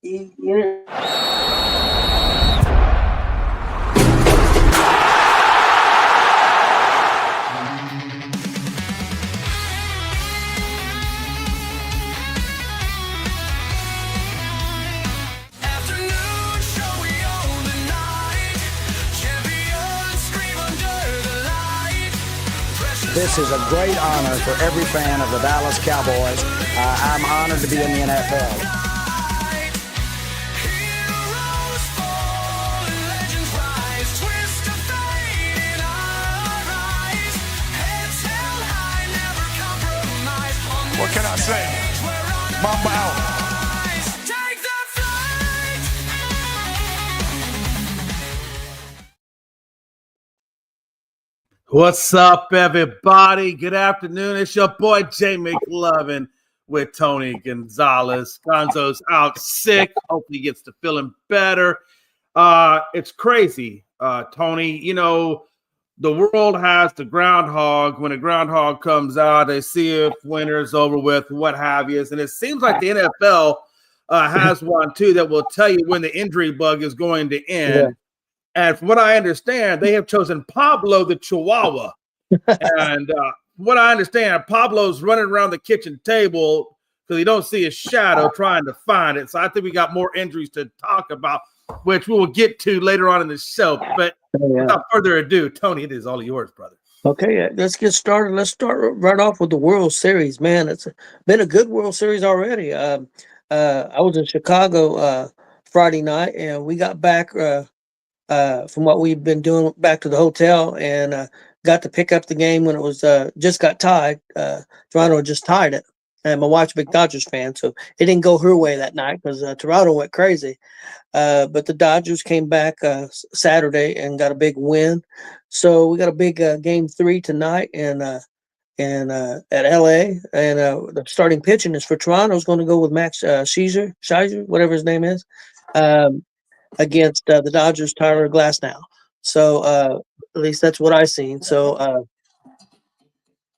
you This is a great honor for every fan of the Dallas Cowboys. I'm honored to be in the NFL. What can I say? Mamba out. What's up, everybody? Good afternoon. It's your boy, Jay McLovin, with Tony Gonzalez. Gonzo's out sick. Hopefully he gets to feeling better. It's crazy, Tony. You know, the world has the groundhog. When a groundhog comes out, they see if winter's over with, what have you. And it seems like the NFL has one, too, that will tell you when the injury bug is going to end. Yeah. And from what I understand, they have chosen Pablo the Chihuahua. And what I understand, Pablo's running around the kitchen table because he don't see his shadow trying to find it. So I think we got more injuries to talk about, which we will get to later on in the show. But without further ado, Tony, it is all yours, brother. Okay, let's get started. Let's start right off with the World Series, man. It's been a good World Series already. I was in Chicago Friday night, and we got back from what we've been doing back to the hotel, and got to pick up the game when it was just got tied. Toronto just tied it, and my wife's a big Dodgers fan, so it didn't go her way that night because Toronto went crazy. But the Dodgers came back Saturday and got a big win. So we got a big game 3 tonight, and at LA, and the starting pitching is for Toronto is going to go with Max Scherzer, whatever his name is. Against the Dodgers, Tyler Glasnow. So at least that's what I've seen. So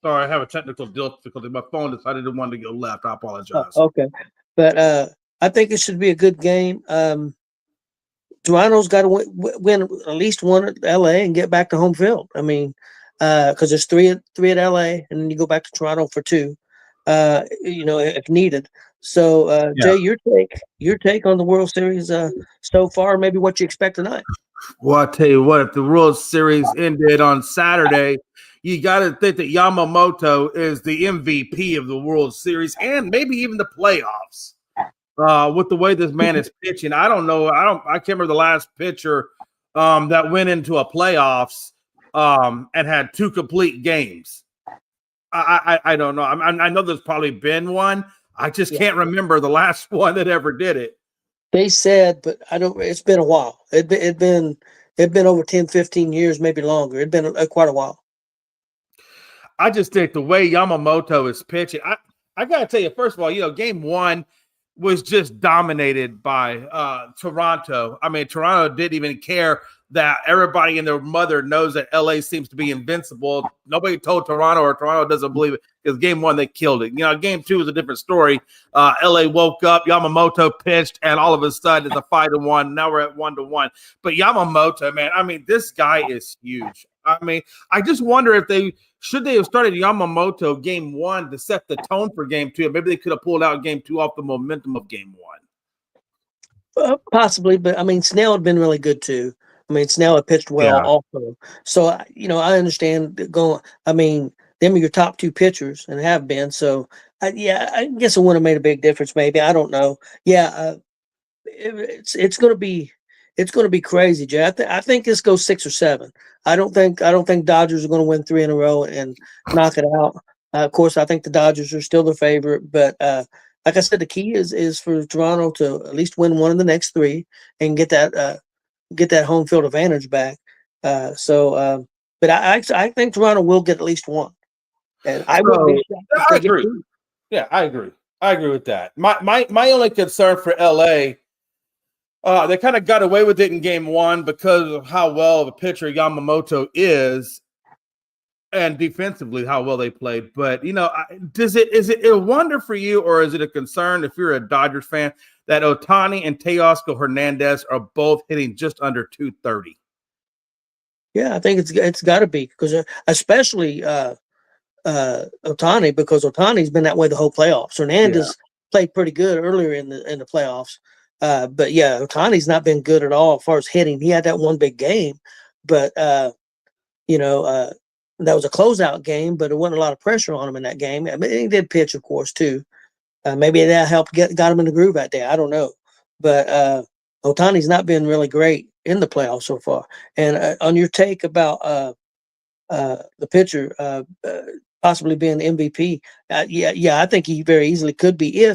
sorry, I have a technical difficulty. My phone decided it wanted to go left. I apologize. Okay, but I think it should be a good game. Toronto's got to win at least one at LA and get back to home field. I mean, because there's three at LA, and then you go back to Toronto for 2. If needed. So, Jay, your take on the World Series so far, maybe what you expect tonight. Well, I'll tell you what, if the World Series ended on Saturday, you got to think that Yamamoto is the MVP of the World Series and maybe even the playoffs. With the way this man is pitching, I don't know. I can't remember the last pitcher that went into a playoffs and had 2 complete games. I don't know. I know there's probably been one. I just can't remember the last one that ever did it. They said, but I don't. It's been a while. It'd been over 10, 15 years, maybe longer. It'd been quite a while. I just think the way Yamamoto is pitching, I got to tell you, first of all, game 1 was just dominated by Toronto. I mean, Toronto didn't even care that everybody and their mother knows that LA seems to be invincible. Nobody told Toronto, or Toronto doesn't believe it, because game 1, they killed it. Game 2 was a different story. LA woke up, Yamamoto pitched, and all of a sudden it's a 5-1. Now we're at 1-1. But Yamamoto, man, I mean, this guy is huge. I mean, I just wonder if they have started Yamamoto game 1 to set the tone for game 2. Maybe they could have pulled out game 2 off the momentum of game 1. Possibly, but I mean, Snell had been really good too. I mean, Snell had pitched well also. So, I understand going. I mean, them are your top 2 pitchers and have been. So, I guess it wouldn't have made a big difference. Maybe, I don't know. Yeah, it's going to be crazy, Jay. I think this goes 6 or 7. I don't think Dodgers are going to win 3 in a row and knock it out. Of course, I think the Dodgers are still the favorite, but like I said, the key is for Toronto to at least win 1 of the next 3 and get that home field advantage back. But I think Toronto will get at least 1, and I agree. Yeah, I agree. I agree with that. My only concern for LA. They kind of got away with it in game 1 because of how well the pitcher Yamamoto is, and defensively how well they played. But is it a wonder for you, or is it a concern if you're a Dodgers fan that Ohtani and Teoscar Hernandez are both hitting just under 230. Yeah, I think it's got to be because especially Ohtani, because Ohtani's been that way the whole playoffs. Hernandez played pretty good earlier in the playoffs, but yeah, Ohtani's not been good at all as far as hitting. He had that one big game, but you know, that was a closeout game, but there wasn't a lot of pressure on him in that game. I mean, he did pitch, of course, too. Maybe that helped got him in the groove that day. I don't know, but Ohtani's not been really great in the playoffs so far. And on your take about the pitcher possibly being the MVP, I think he very easily could be.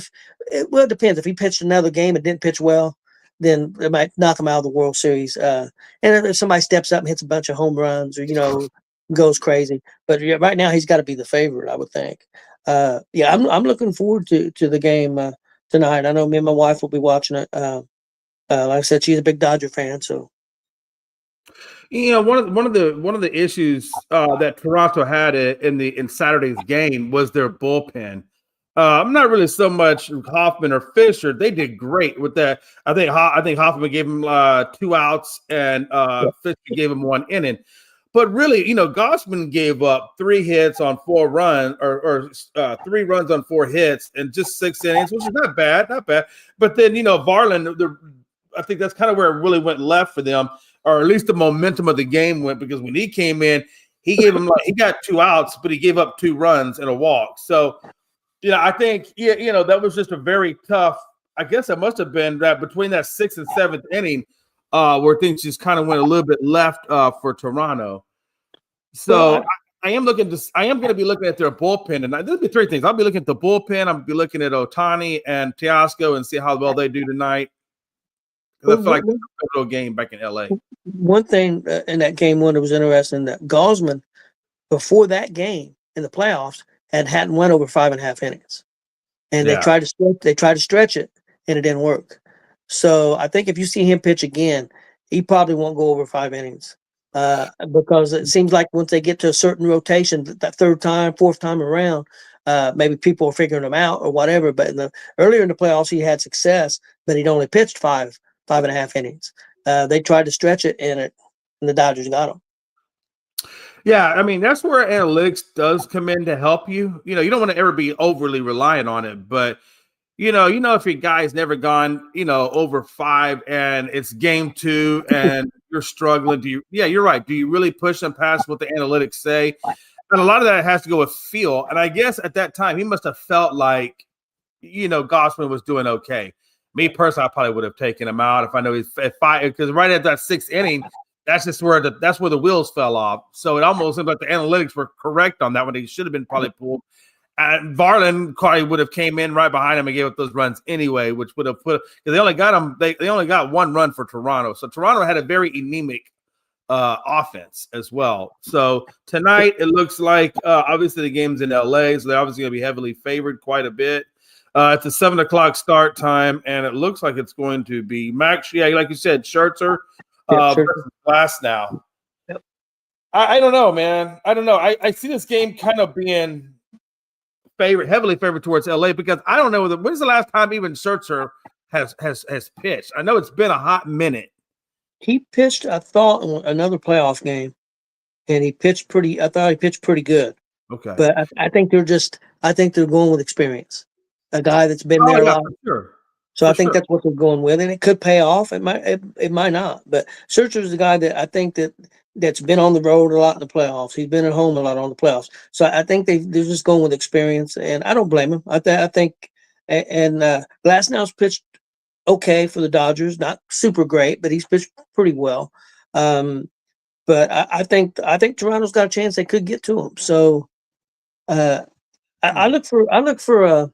Well, it depends. If he pitched another game and didn't pitch well, then it might knock him out of the World Series. And if somebody steps up and hits a bunch of home runs, or goes crazy, but right now he's got to be the favorite, I would think. I'm looking forward to the game tonight. I know me and my wife will be watching it. Like I said, she's a big Dodger fan, so. One of the issues that Toronto had in Saturday's game was their bullpen. I'm not really so much Hoffman or Fisher. They did great with that. I think Hoffman gave him 2 outs and Fisher gave him 1 inning. But really, Gossman gave up 3 hits on 4 runs, or 3 runs on 4 hits, and just 6 innings, which is not bad. But then Varland, I think that's kind of where it really went left for them, or at least the momentum of the game went, because when he came in, he got 2 outs, but he gave up 2 runs and a walk. So, I think that was just a very tough. I guess it must have been that between that 6th and 7th inning, where things just kind of went a little bit left for Toronto. So I am going to be looking at their bullpen, and there'll be 3 things. I'll be looking at the bullpen. I'll be looking at Ohtani and Teoscar and see how well they do tonight. Because I feel like it's a pivotal game back in LA. One thing in that game one that was interesting, that Gausman, before that game in the playoffs, hadn't went over 5.5 innings, and they tried to stretch it, and it didn't work. So I think if you see him pitch again, he probably won't go over 5 innings. Because it seems like once they get to a certain rotation, that 3rd time, 4th time around, maybe people are figuring them out or whatever. But earlier in the playoffs, he had success, but he'd only pitched 5.5 innings. They tried to stretch it, and the Dodgers got him. Yeah, I mean, that's where analytics does come in to help you. You don't want to ever be overly reliant on it, but if your guy's never gone, over 5 and it's game 2 and you're struggling, you're right. Do you really push them past what the analytics say? And a lot of that has to go with feel. And I guess at that time, he must have felt like, Gausman was doing okay. Me personally, I probably would have taken him out if I know he's at 5, because right at that 6th inning, that's where the wheels fell off. So it almost seemed like the analytics were correct on that one. He should have been probably pulled. And Varland probably would have came in right behind him and gave up those runs anyway, which would have because they only got him. They only got 1 run for Toronto, so Toronto had a very anemic offense as well. So tonight it looks like obviously the game's in LA, so they're obviously going to be heavily favored quite a bit. It's a 7:00 start time, and it looks like it's going to be Max. Yeah, like you said, Scherzer versus Glasnow. Yep. I don't know, man. I don't know. I see this game kind of being heavily favored towards LA, because I don't know when's the last time even Scherzer has pitched. I know it's been a hot minute. He pitched, I thought, in another playoff game, and I thought he pitched pretty good. Okay, but I think they're going with experience, a guy that's been there a lot. Sure. So I think that's what they're going with, and it could pay off. It might not, but Scherzer is the guy that I think that's been on the road a lot in the playoffs. He's been at home a lot on the playoffs. So I think they're just going with experience, and I don't blame him. I think Glasnow's pitched okay for the Dodgers, not super great, but he's pitched pretty well. But I think Toronto's got a chance they could get to him. So I look for a.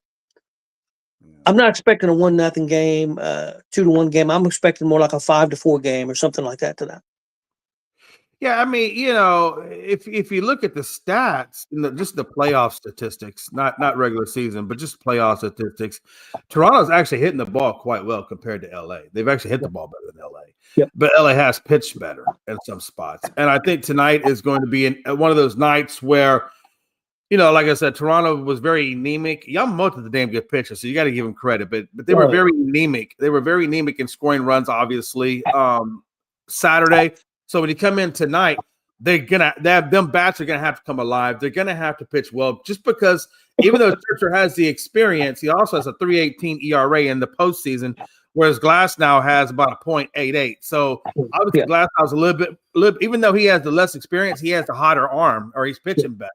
I'm not expecting a 1-0 game, 2-1 game. I'm expecting more like a 5-4 game or something like that tonight. Yeah, I mean, if you look at the stats, just the playoff statistics, not regular season, but just playoff statistics, Toronto's actually hitting the ball quite well compared to LA. They've actually hit the ball better than LA. Yep. But LA has pitched better in some spots. And I think tonight is going to be one of those nights where, like I said, Toronto was very anemic. Yamamoto's a damn good pitcher, so you got to give him credit. But they were very anemic. They were very anemic in scoring runs, obviously, Saturday. So when you come in tonight, them bats are gonna have to come alive. They're gonna have to pitch well, just because even though Churcher has the experience, he also has a 3.18 ERA in the postseason, whereas Glasnow has about a .88. So obviously Glasnow's a little bit, even though he has the less experience, he has the hotter arm, or he's pitching better.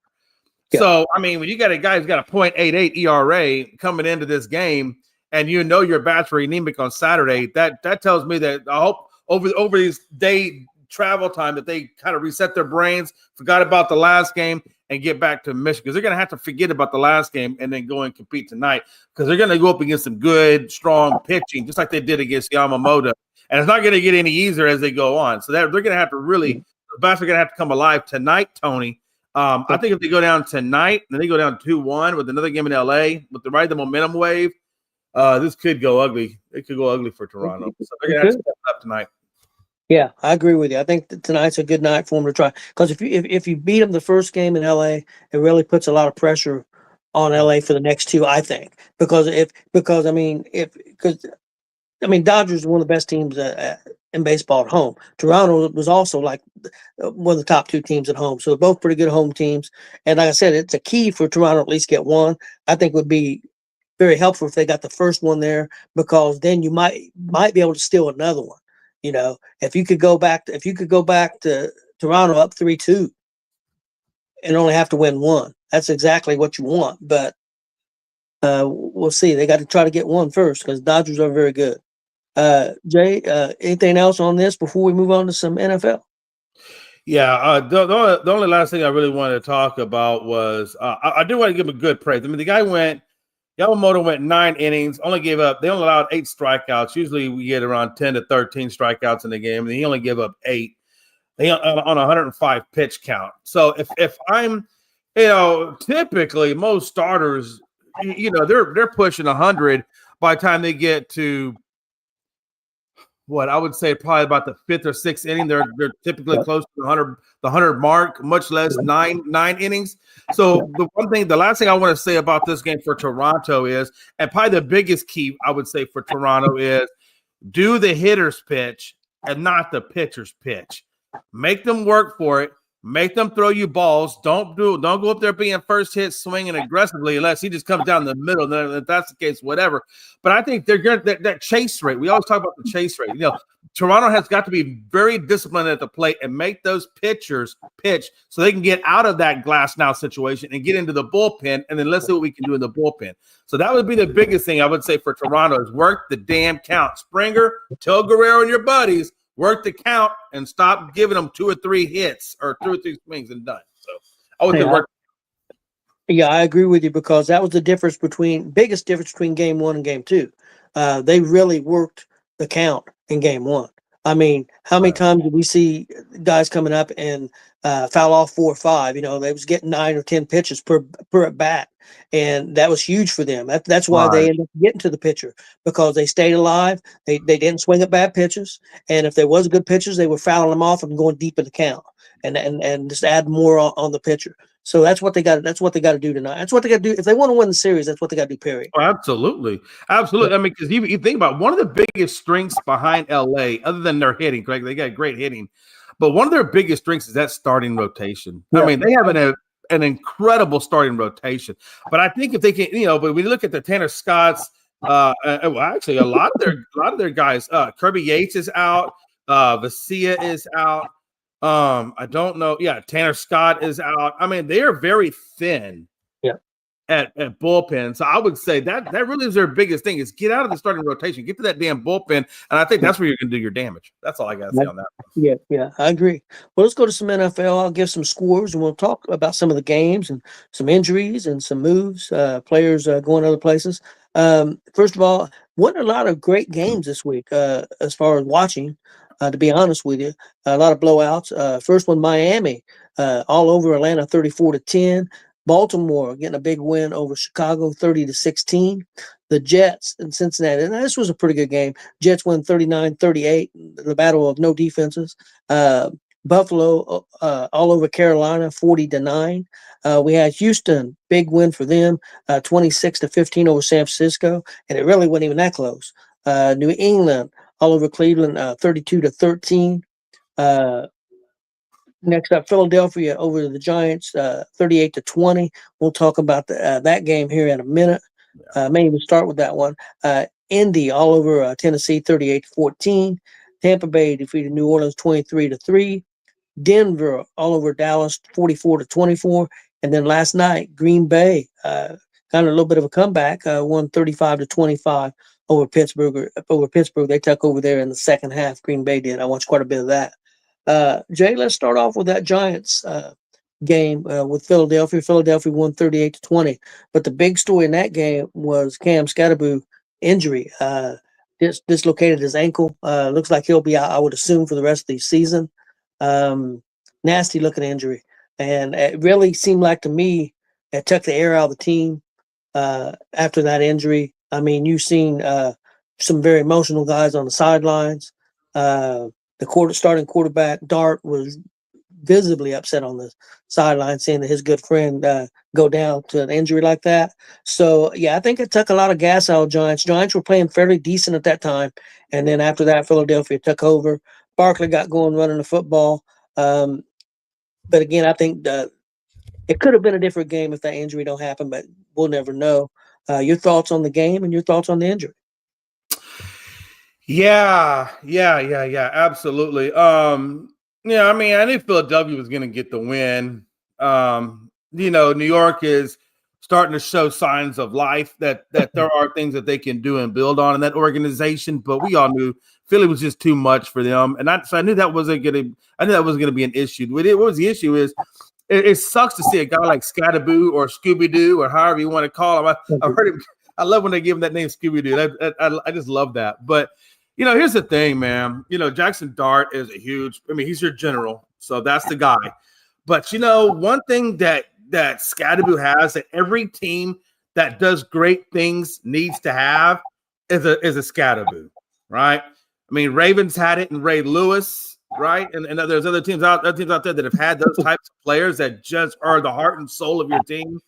Yeah. So, I mean, when you got a guy who's got a .88 ERA coming into this game, and your bats were anemic on Saturday, that tells me that I hope over these day travel time that they kind of reset their brains, forgot about the last game, and get back to Michigan, because they're going to have to forget about the last game and then go and compete tonight, because they're going to go up against some good, strong pitching, just like they did against Yamamoto. And it's not going to get any easier as they go on. So they're going to have to the bats are going to have to come alive tonight, Tony. I think if they go down tonight, then they go down 2-1 with another game in LA with the momentum wave, this could go ugly. It could go ugly for Toronto. So they're going to have to step up tonight. Yeah, I agree with you. I think that tonight's a good night for them to try, because if you beat them the first game in LA, it really puts a lot of pressure on LA for the next two. I think because Dodgers are one of the best teams in baseball at home. Toronto was also like one of the top two teams at home, so they're both pretty good home teams. And like I said, it's a key for Toronto to at least get one. I think would be very helpful if they got the first one there, because then you might be able to steal another one. If you could go back to Toronto up 3-2 and only have to win one, that's exactly what you want. But we'll see. They got to try to get one first, because Dodgers are very good. Jay, anything else on this before we move on to some NFL? Yeah, the only last thing I really wanted to talk about was I do want to give him a good praise. I mean, Yamamoto went 9 innings, they only allowed 8 strikeouts. Usually we get around 10 to 13 strikeouts in the game, and he only gave up 8 on 105 pitch count. So if I'm, typically most starters, they're pushing 100 by the time they get to what I would say probably about the 5th or 6th inning. They're typically close to the 100 mark, much less nine innings. So the last thing I want to say about this game for Toronto is, and probably the biggest key I would say for Toronto is, do the hitter's pitch and not the pitcher's pitch. Make them work for it. Make them throw you balls. Don't go up there being first hit swinging aggressively, unless he just comes down the middle. Then if that's the case, whatever. But I think they're good. That chase rate. We always talk about the chase rate. Toronto has got to be very disciplined at the plate and make those pitchers pitch so they can get out of that Glasnow situation and get into the bullpen. And then let's see what we can do in the bullpen. So that would be the biggest thing I would say for Toronto is work the damn count. Springer, tell Guerrero and your buddies, work the count and stop giving them 2 or 3 hits or 2 or 3 swings and done. So I would say work. Yeah, I agree with you, because that was the biggest difference between game 1 and game 2. They really worked the count in game 1. I mean, how many times did we see guys coming up and foul off 4 or 5? They was getting 9 or 10 pitches per at bat, and that was huge for them. That's why they ended up getting to the pitcher, because they stayed alive. They didn't swing at bad pitches, and if there was good pitches, they were fouling them off and going deep in the count, and just add more on the pitcher. So that's what they got. That's what they got to do tonight. That's what they got to do if they want to win the series. That's what they got to do. Period. Oh, absolutely. I mean, because you think about one of the biggest strengths behind LA, other than their hitting, correct? They got great hitting, but one of their biggest strengths is that starting rotation. Yeah. I mean, they have an incredible starting rotation. But I think if they can, but we look at the Tanner Scotts. Actually, a lot of their guys. Kirby Yates is out. Vesia is out. I don't know. Yeah, Tanner Scott is out. I mean, they are very thin. Yeah. At bullpen. So I would say that really is their biggest thing, is get out of the starting rotation, get to that damn bullpen, and I think that's where you're going to do your damage. That's all I got to say on that. Yeah, I agree. Well, let's go to some NFL. I'll give some scores, and we'll talk about some of the games and some injuries and some moves, players going other places. First of all, wasn't a lot of great games this week as far as watching. To be honest with you, a lot of blowouts. First one, Miami, all over Atlanta, 34-10. Baltimore getting a big win over Chicago, 30-16. The Jets in Cincinnati, and this was a pretty good game. Jets win 39-38. The battle of no defenses. Buffalo all over Carolina, 40-9. We had Houston, big win for them, 26-15 over San Francisco, and it really wasn't even that close. New England all over Cleveland, 32-13. Next up, Philadelphia over the Giants, 38-20. We'll talk about that game here in a minute. May even start with that one. Indy all over Tennessee, 38-14. Tampa Bay defeated New Orleans 23-3. Denver all over Dallas, 44-24. And then last night, Green Bay got a little bit of a comeback, won 35-25 over Pittsburgh. They took over there in the second half. Green Bay did. I watched quite a bit of that. Jay, let's start off with that Giants game with Philadelphia. Philadelphia won 38-20. But the big story in that game was Cam Skattebo injury. Dislocated his ankle. Looks like he'll be out, I would assume, for the rest of the season. Nasty looking injury. And it really seemed like to me it took the air out of the team after that injury. I mean, you've seen some very emotional guys on the sidelines. The starting quarterback, Dart, was visibly upset on the sideline, seeing that his good friend go down to an injury like that. So, yeah, I think it took a lot of gas out of Giants. Giants were playing fairly decent at that time. And then after that, Philadelphia took over. Barkley got going running the football. But again, I think it could have been a different game if that injury don't happen, but we'll never know. Your thoughts on the game and your thoughts on the injury? Yeah, absolutely. I mean, I knew Philadelphia was going to get the win. New York is starting to show signs of life that there are things that they can do and build on in that organization, but we all knew Philly was just too much for them, and I knew that wasn't going to be an issue. What was the issue is it sucks to see a guy like Skattebo or Scooby Doo or however you want to call him. I heard him. I love when they give him that name, Scooby Doo. I just love that. But here's the thing, man. Jackson Dart is he's your general, so that's the guy. But one thing that Skattebo has that every team that does great things needs to have is a Skattebo, right? I mean, Ravens had it in Ray Lewis, right? And there's other teams out there that have had those types of players that just are the heart and soul of your team.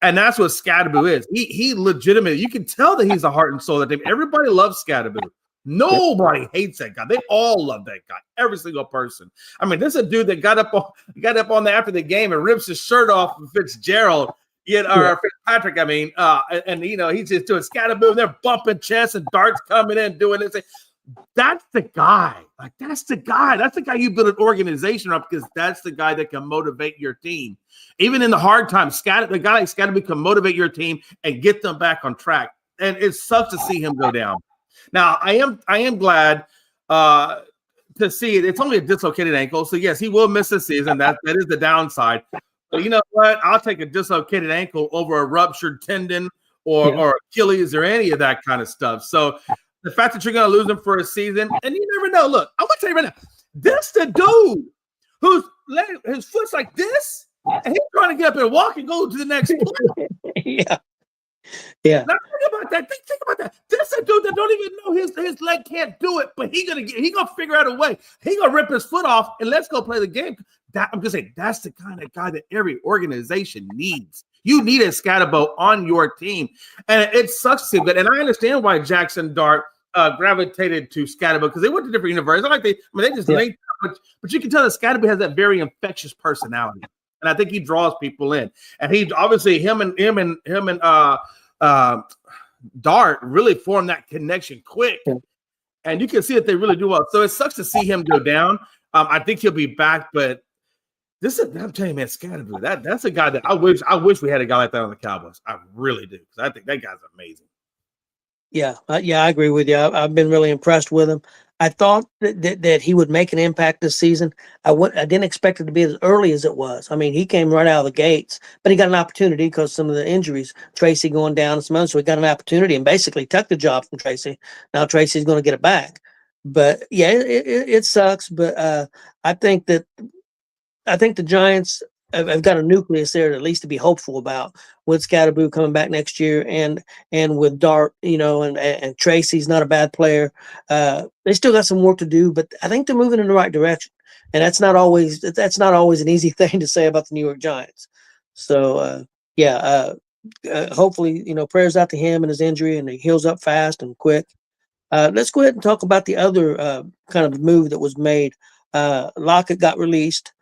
And that's what Skattebo is. He legitimately, you can tell that he's the heart and soul of the team. Everybody loves Skattebo. Nobody hates that guy. They all love that guy. Every single person. I mean, this is a dude that got up on after the game and rips his shirt off of Fitzgerald, or Fitzpatrick. I mean, he's just doing Skattebo, and they're bumping chests and Dart's coming in doing this. That's the guy. That's the guy. That's the guy you build an organization up, because that's the guy that can motivate your team. Even in the hard times, the guy like Skattebo can motivate your team and get them back on track. And it sucks to see him go down. Now, I am glad to see it. It's only a dislocated ankle. So, yes, he will miss the season. That is the downside. But you know what? I'll take a dislocated ankle over a ruptured tendon or Achilles or any of that kind of stuff. So, the fact that you're going to lose him for a season, and you never know. Look, I'm going to tell you right now, this the dude his foot's like this, and he's trying to get up and walk and go to the next play. Yeah. Now think about that. Think about that. This is a dude that don't even know his leg can't do it, but he gonna figure out a way. He gonna rip his foot off and let's go play the game. I'm just saying that's the kind of guy that every organization needs. You need a Skattebo on your team, and it sucks to see that. And I understand why Jackson Dart gravitated to Skattebo, because they went to different universities. They just linked up, but you can tell that Skattebo has that very infectious personality, and I think he draws people in. And he obviously him and Dart really formed that connection quick, and you can see that they really do well. So it sucks to see him go down. I think he'll be back, but I'm telling you, man, Skattebo, that's a guy that I wish we had a guy like that on the Cowboys. I really do, because I think that guy's amazing. Yeah, I agree with you. I've been really impressed with him. I thought that he would make an impact this season. I didn't expect it to be as early as it was. I mean, he came right out of the gates, but he got an opportunity because some of the injuries, Tracy going down and some others, so he got an opportunity and basically took the job from Tracy. Now Tracy's going to get it back. But yeah, it sucks. But I think the Giants, I've got a nucleus there at least to be hopeful about with Skattebo coming back next year, and with Dart, and Tracy's not a bad player. They still got some work to do, but I think they're moving in the right direction. And that's not always an easy thing to say about the New York Giants. So hopefully, prayers out to him and his injury, and he heals up fast and quick. Let's go ahead and talk about the other kind of move that was made. Lockett got released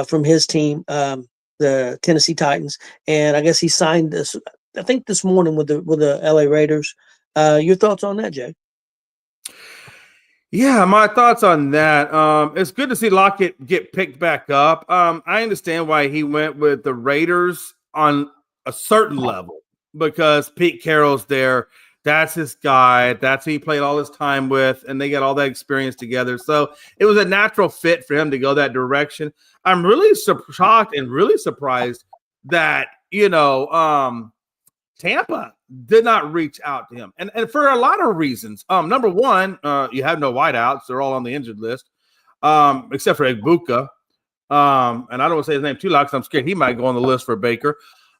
from his team, the Tennessee Titans, and I guess he signed this. I think this morning with the LA Raiders. Your thoughts on that, Jay? Yeah, my thoughts on that. It's good to see Lockett get picked back up. I understand why he went with the Raiders on a certain level because Pete Carroll's there. That's his guy. That's who he played all his time with, and they got all that experience together. So it was a natural fit for him to go that direction. I'm really shocked and really surprised that, Tampa did not reach out to him. And for a lot of reasons. Number one, you have no wideouts. They're all on the injured list, except for Egbuka. And I don't want to say his name too loud because I'm scared he might go on the list for Baker.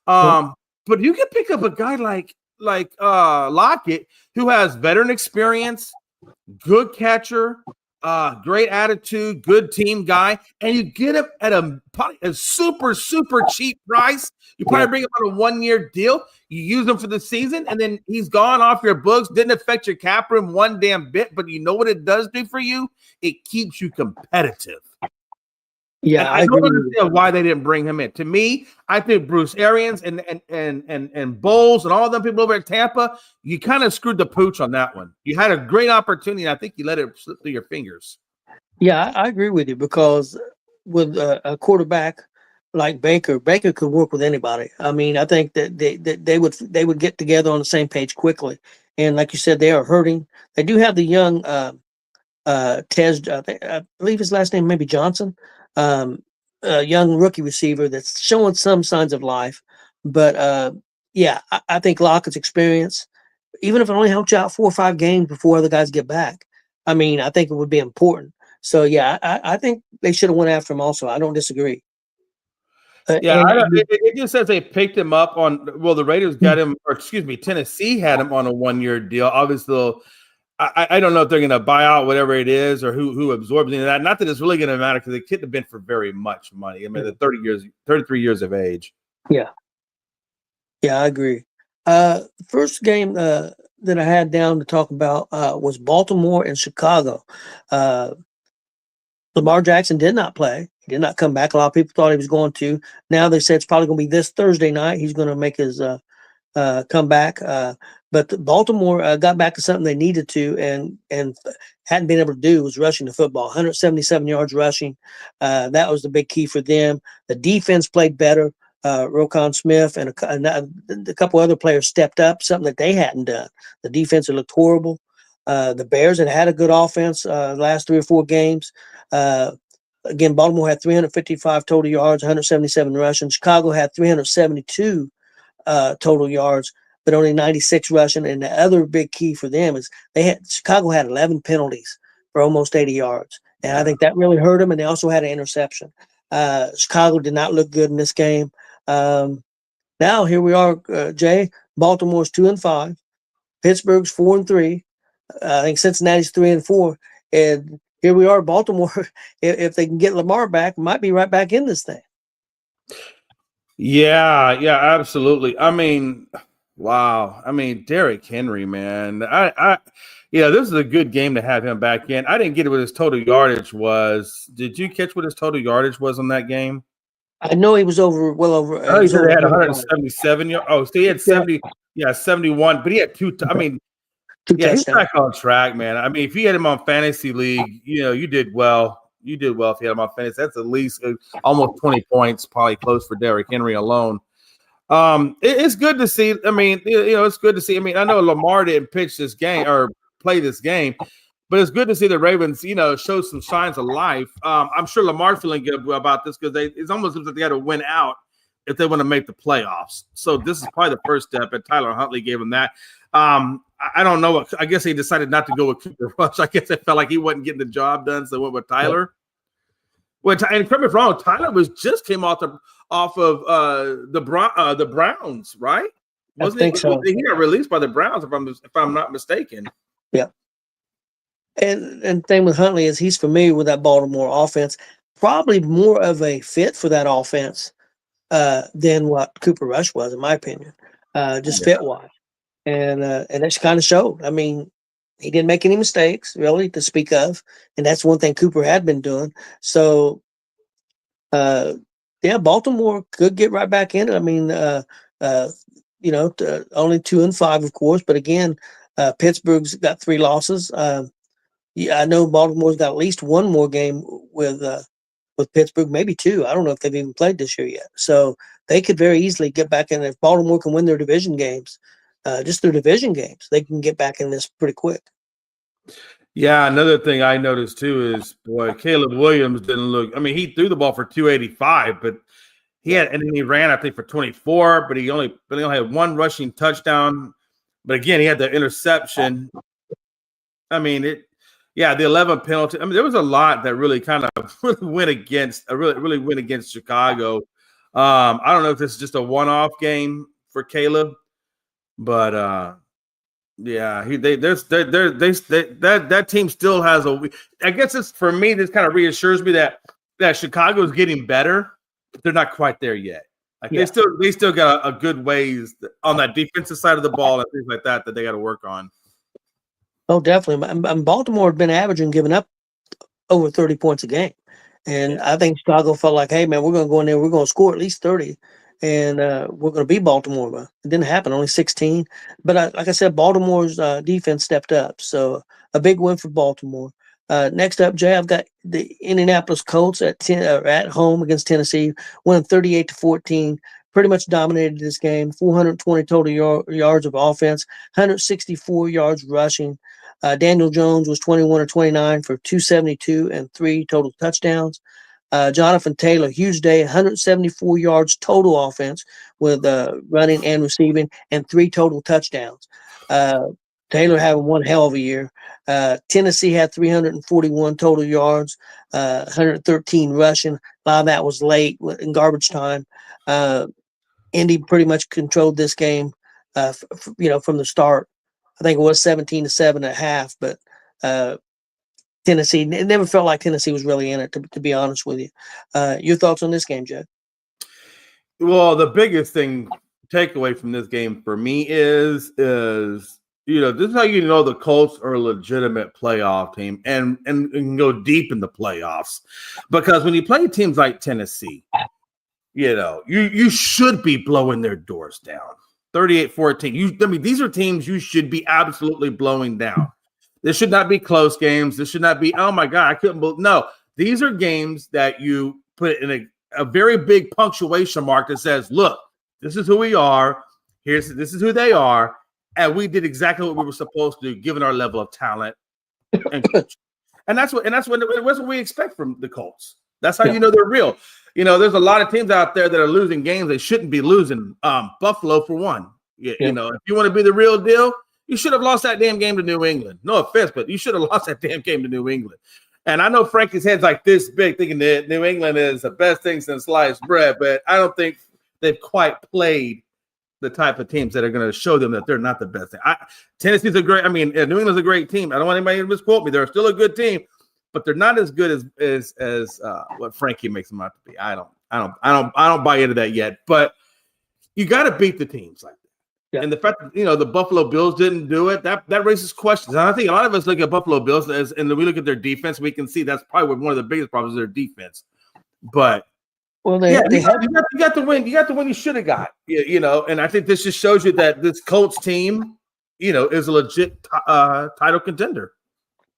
But you can pick up a guy like Lockett, who has veteran experience, good catcher, great attitude, good team guy, and you get him at a super, super cheap price. You probably bring him on a 1-year deal. You use him for the season, and then he's gone off your books. Didn't affect your cap room one damn bit, but you know what it does do for you? It keeps you competitive. Yeah, and I don't understand why they didn't bring him in. To me, I think Bruce Arians and Bowles and all them people over at Tampa, you kind of screwed the pooch on that one. You had a great opportunity, and I think you let it slip through your fingers. Yeah, I agree with you because with a quarterback like Baker could work with anybody. I mean, I think that they would get together on the same page quickly. And like you said, they are hurting. They do have the young Tez, I believe his last name may be Johnson, a young rookie receiver that's showing some signs of life. But I think Lockett's experience, even if it only helps you out 4 or 5 games before other guys get back, I mean, I think it would be important. So yeah, I think they should have went after him also. I don't disagree. It just says they picked him up on. Well, the Raiders got him, or excuse me, Tennessee had him on a 1-year deal. Obviously, I don't know if they're going to buy out whatever it is or who absorbs any of that. Not that it's really going to matter because they couldn't have been for very much money. I mean, they're 33 years of age. Yeah, I agree. First game that I had down to talk about was Baltimore and Chicago. Lamar Jackson did not play. He did not come back. A lot of people thought he was going to. Now they say it's probably going to be this Thursday night. He's going to make his comeback. But Baltimore got back to something they needed to and hadn't been able to do, was rushing the football. 177 yards rushing. That was the big key for them. The defense played better. Roquan Smith and a couple other players stepped up, something that they hadn't done. The defense had looked horrible. The Bears had a good offense last 3 or 4 games. Again, Baltimore had 355 total yards, 177 rushing. Chicago had 372 total yards, but only 96 rushing. And the other big key for them is Chicago had 11 penalties for almost 80 yards. And I think that really hurt them. And they also had an interception. Chicago did not look good in this game. Now here we are, Jay. Baltimore's 2-5. Pittsburgh's 4-3. I think Cincinnati's 3-4. And here we are, Baltimore. If they can get Lamar back, might be right back in this thing. Yeah, absolutely. I mean, wow. I mean, Derrick Henry, man. This is a good game to have him back in. I didn't get what his total yardage was. Did you catch what his total yardage was on that game? I know he was well over. Oh, he said they had 177 yards. Oh, so he had 70. Yeah, 71. But he had 2. I mean, he's back on track, man. I mean, if you had him on fantasy league, you did well. You did well if you had him on fantasy. That's at least almost 20 points, probably close for Derrick Henry alone. It's good to see. I mean, it's good to see. I mean, I know Lamar didn't pitch this game or play this game, but it's good to see the Ravens, show some signs of life. I'm sure Lamar's feeling good about this because it's almost like they got to win out if they want to make the playoffs. So this is probably the first step, and Tyler Huntley gave him that. I don't know. I guess he decided not to go with Cooper Rush. I guess it felt like he wasn't getting the job done, so went with Tyler. And correct me if I'm wrong, Tyler just came off of the Browns, right? I think so. He got released by the Browns if I'm not mistaken. Yeah. And thing with Huntley is he's familiar with that Baltimore offense, probably more of a fit for that offense than what Cooper Rush was, in my opinion, just fit wise. And that's kind of showed. I mean, he didn't make any mistakes really to speak of, and that's one thing Cooper had been doing. So, yeah, Baltimore could get right back in it. I mean, only 2-5, of course, but again, Pittsburgh's got 3 losses. Yeah, I know Baltimore's got at least one more game with Pittsburgh, maybe 2. I don't know if they've even played this year yet. So they could very easily get back in. If Baltimore can win their division games, just their division games, they can get back in this pretty quick. Yeah, another thing I noticed too is, boy, Caleb Williams didn't look. I mean, he threw the ball for 285, but and then he ran, I think, for 24, but he only had 1 rushing touchdown. But again, he had the interception. I mean, the 11 penalty. I mean, there was a lot that really kind of went against Chicago. I don't know if this is just a one-off game for Caleb, but yeah, that team still has I guess it's for me. This kind of reassures me that Chicago is getting better, but they're not quite there yet. Like they still got a good ways on that defensive side of the ball and things like that they got to work on. Oh, definitely. Baltimore had been averaging giving up over 30 points a game. And I think Chicago felt like, hey, man, we're going to go in there. We're going to score at least 30. And we're going to beat Baltimore. But it didn't happen, only 16. But like I said, Baltimore's defense stepped up. So a big win for Baltimore. Next up, Jay, I've got the Indianapolis Colts at home against Tennessee, winning 38-14. Pretty much dominated this game. 420 total yards of offense, 164 yards rushing. Daniel Jones was 21 or 29 for 272 and 3 total touchdowns. Jonathan Taylor, huge day, 174 yards total offense with running and receiving and 3 total touchdowns. Taylor having one hell of a year. Tennessee had 341 total yards, 113 rushing. A lot of that was late in garbage time. Indy pretty much controlled this game, from the start. I think it was 17-7 at half, but Tennessee, it never felt like Tennessee was really in it, to be honest with you. Your thoughts on this game, Joe? Well, the biggest takeaway from this game for me is this is how you know the Colts are a legitimate playoff team and can go deep in the playoffs. Because when you play teams like Tennessee, you should be blowing their doors down. 38-14. These are teams you should be absolutely blowing down. This should not be close games. This should not be, oh my God, I couldn't believe. No, these are games that you put in a very big punctuation mark that says, look, this is who we are. This is who they are. And we did exactly what we were supposed to do, given our level of talent. And that's what we expect from the Colts. That's how you know they're real. There's a lot of teams out there that are losing games they shouldn't be losing. Buffalo, for one. If you want to be the real deal, you should have lost that damn game to New England. No offense, but you should have lost that damn game to New England. And I know Frankie's head's like this big, thinking that New England is the best thing since sliced bread, but I don't think they've quite played the type of teams that are going to show them that they're not the best thing. Tennessee's New England's a great team. I don't want anybody to misquote me. They're still a good team, but they're not as good as what Frankie makes them out to be. I don't buy into that yet. But you got to beat the teams like that. Yeah. And the fact that the Buffalo Bills didn't do it, that raises questions. And I think a lot of us look at Buffalo Bills and we look at their defense, we can see that's probably one of the biggest problems is their defense. But you got the win. You got the win you should have got. And I think this just shows you that this Colts team, is a legit title contender.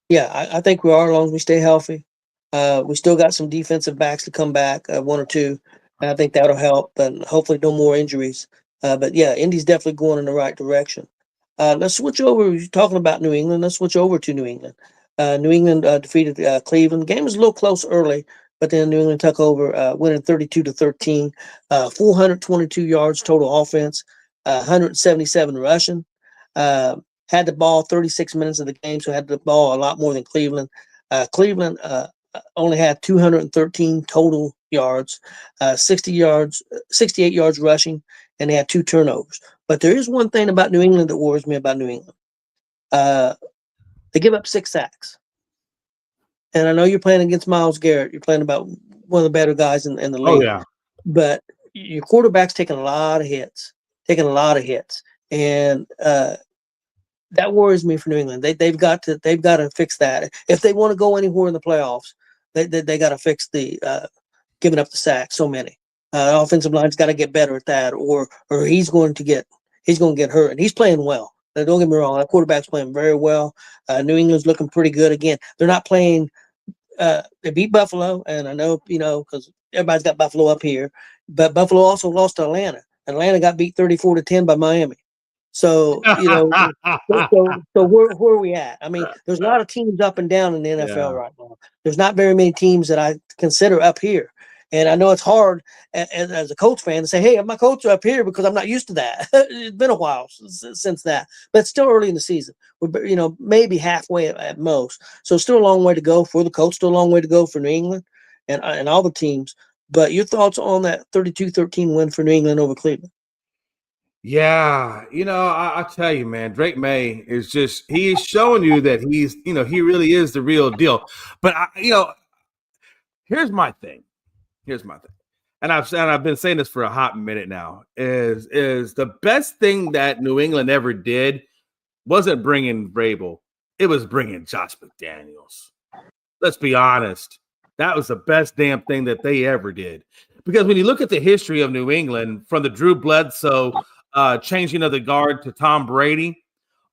Yeah, I think we are, as long as we stay healthy. We still got some defensive backs to come back, 1 or 2. And I think that'll help, and hopefully no more injuries. But yeah, Indy's definitely going in the right direction. Let's switch over. You're talking about New England. Let's switch over to New England. New England defeated Cleveland. The game was a little close early, but then New England took over, winning 32-13. 422 yards total offense, 177 rushing. Had the ball 36 minutes of the game, so had the ball a lot more than Cleveland. Cleveland only had 213 total yards, 68 yards rushing, and they had 2 turnovers. But there is one thing about New England that worries me about New England. They give up 6 sacks. And I know you're playing against Myles Garrett. You're playing about one of the better guys in the league. Oh, yeah. But your quarterback's taking a lot of hits. And that worries me for New England. They've got to fix that. If they want to go anywhere in the playoffs, they got to fix the giving up the sacks. So many. Offensive line's got to get better at that, or he's going to get hurt. And he's playing well. Now, don't get me wrong. That quarterback's playing very well. New England's looking pretty good. Again, they're not playing. They beat Buffalo, and I know because everybody's got Buffalo up here, but Buffalo also lost to Atlanta. Atlanta got beat 34-10 by Miami. So so where are we at? I mean, there's a lot of teams up and down in the NFL right now. There's not very many teams that I consider up here, and I know it's hard as a Colts fan to say, "Hey, my Colts are up here," because I'm not used to that. It's been a while since that, but it's still early in the season. We're maybe halfway at most, so still a long way to go for the Colts. Still a long way to go for New England and all the teams. But your thoughts on that 32-13 win for New England over Cleveland? Yeah, I tell you, man, Drake May is he's showing you that he's, he really is the real deal. But here's my thing. And I've been saying this for a hot minute now, is the best thing that New England ever did wasn't bringing Vrabel. It was bringing Josh McDaniels. Let's be honest. That was the best damn thing that they ever did. Because when you look at the history of New England, from the Drew Bledsoe changing of the guard to Tom Brady,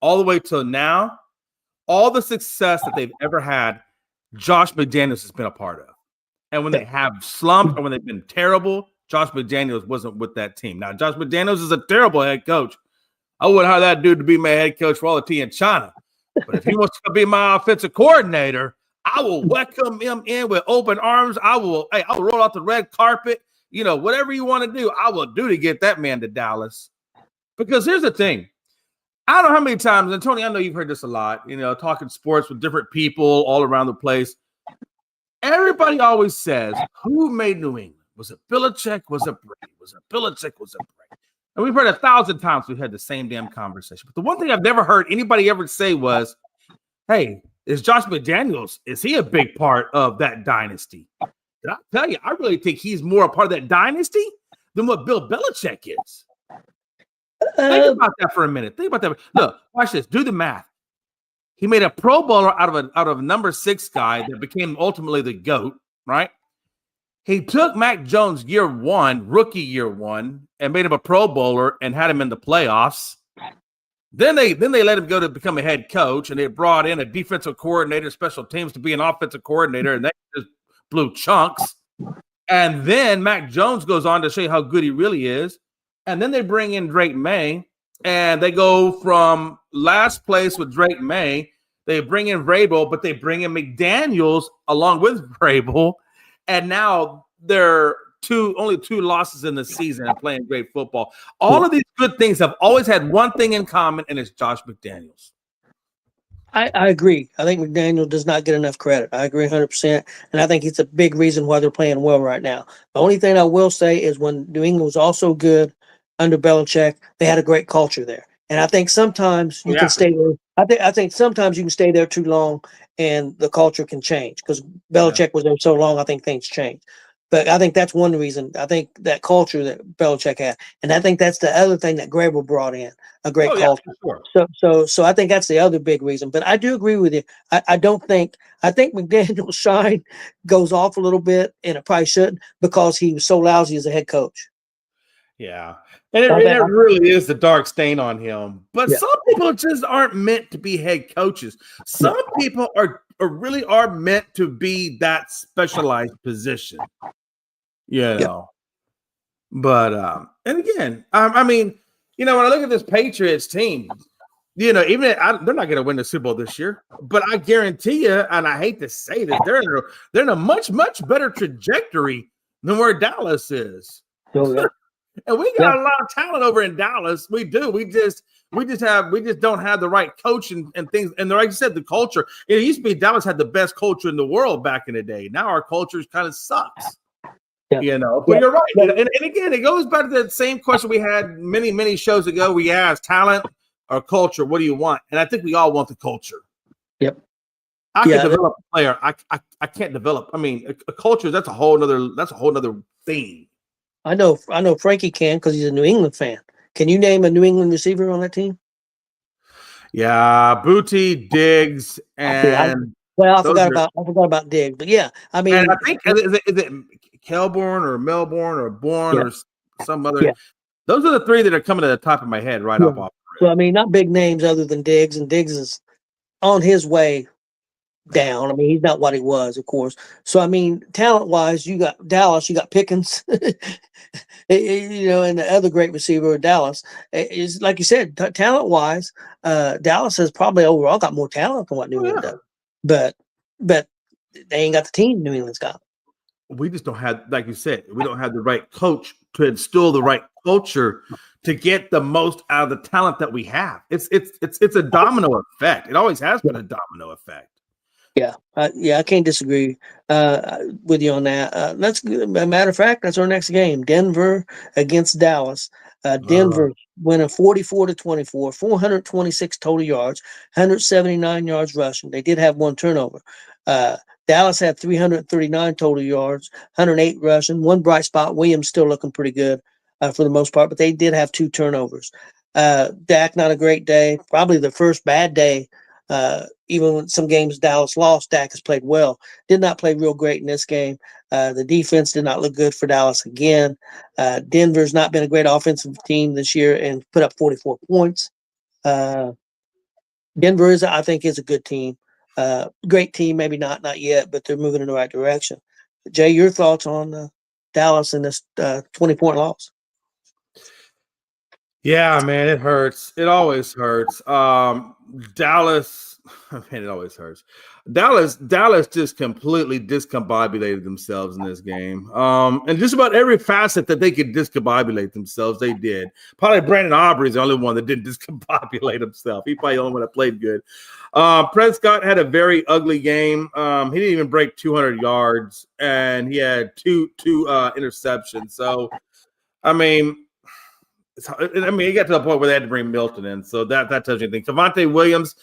all the way till now, all the success that they've ever had, Josh McDaniels has been a part of. And when they have slumped or when they've been terrible, Josh McDaniels wasn't with that team. Now, Josh McDaniels is a terrible head coach. I wouldn't hire that dude to be my head coach for all the tea in China. But if he wants to be my offensive coordinator, I will welcome him in with open arms. I will roll out the red carpet. Whatever you want to do, I will do to get that man to Dallas. Because here's the thing. I don't know how many times, and Tony, I know you've heard this a lot, talking sports with different people all around the place. Everybody always says, who made New England? Was it Belichick? Was it Brady? Was it Belichick? Was it Brady? And we've heard 1,000 times we've had the same damn conversation. But the one thing I've never heard anybody ever say was, hey, is Josh McDaniels, is he a big part of that dynasty? And I'll tell you, I really think he's more a part of that dynasty than what Bill Belichick is. Think about that for a minute. Think about that. Look, watch this. Do the math. He made a Pro Bowler out of a number 6 guy that became ultimately the GOAT, right? He took Mac Jones rookie year one, and made him a Pro Bowler and had him in the playoffs. Then they let him go to become a head coach, and they brought in a defensive coordinator, special teams to be an offensive coordinator, and they just blew chunks. And then Mac Jones goes on to show you how good he really is. And then they bring in Drake May, and they go from last place with Drake May. They bring in Vrabel, but they bring in McDaniels along with Vrabel. And now they're only 2 losses in the season and playing great football. All of these good things have always had one thing in common, and it's Josh McDaniels. I agree. I think McDaniel does not get enough credit. I agree 100%. And I think it's a big reason why they're playing well right now. The only thing I will say is when New England was also good under Belichick, they had a great culture there. And I think sometimes you can stay there. I think sometimes you can stay there too long and the culture can change because Belichick was there so long. I think things change. But I think that's one reason. I think that culture that Belichick had, and I think that's the other thing that Grable brought in, a great culture. Sure. So I think that's the other big reason. But I do agree with you. I think McDaniel's shine goes off a little bit, and it probably shouldn't because he was so lousy as a head coach. Yeah. And it really is the dark stain on him. But some people just aren't meant to be head coaches. Some people are really meant to be that specialized position. But and again, I mean, when I look at this Patriots team, they're not going to win the Super Bowl this year. But I guarantee you, and I hate to say this, they're in a much, much better trajectory than where Dallas is. Oh, yeah. And we got a lot of talent over in Dallas. We do. We just don't have the right coach and things. And like you said, the culture. It used to be Dallas had the best culture in the world back in the day. Now our culture kind of sucks. But you're right. And again, it goes back to that same question we had many shows ago. We asked talent or culture. What do you want? And I think we all want the culture. Yep. I can develop a player. I can't develop. I mean, a culture. That's a whole nother thing. I know Frankie can because he's a New England fan. Can you name a New England receiver on that team? Yeah, Booty, Diggs, and I forgot about Diggs, but yeah, I mean, and I think is it Kelborn or Melbourne or Bourne or some other. Yeah. Those are the three that are coming to the top of my head right off. So I mean, not big names other than Diggs, and Diggs is on his way down. I mean, he's not what he was, of course. So I mean, talent-wise, you got Dallas, you got Pickens, and the other great receiver of Dallas is, like you said, talent-wise, Dallas has probably overall got more talent than what New England does. But they ain't got the team New England's got. We just don't have, like you said, we don't have the right coach to instill the right culture to get the most out of the talent that we have. It's a domino effect. It always has been a domino effect. Yeah, I can't disagree with you on that. That's a matter of fact. That's our next game: Denver against Dallas. Denver winning 44-24, 426 total yards, 179 yards rushing. They did have one turnover. Dallas had 339 total yards, 108 rushing. One bright spot: Williams still looking pretty good for the most part, but they did have 2 turnovers. Dak, not a great day. Probably the first bad day. Even when some games Dallas lost, Dak has played well. Did not play real great in this game. The defense did not look good for Dallas again. Denver's not been a great offensive team this year and put up 44 points. Denver I think, is a good team. Great team, maybe not yet, but they're moving in the right direction. Jay, your thoughts on Dallas in this 20-point loss? Yeah, man, it hurts. It always hurts. Dallas, man, it always hurts. Dallas just completely discombobulated themselves in this game. And just about every facet that they could discombobulate themselves, they did. Probably Brandon Aubrey's the only one that didn't discombobulate himself. He's probably the only one that played good. Prescott had a very ugly game. He didn't even break 200 yards, and he had two interceptions. So, I mean, it got to the point where they had to bring Milton in. So that tells you anything. Javonte Williams,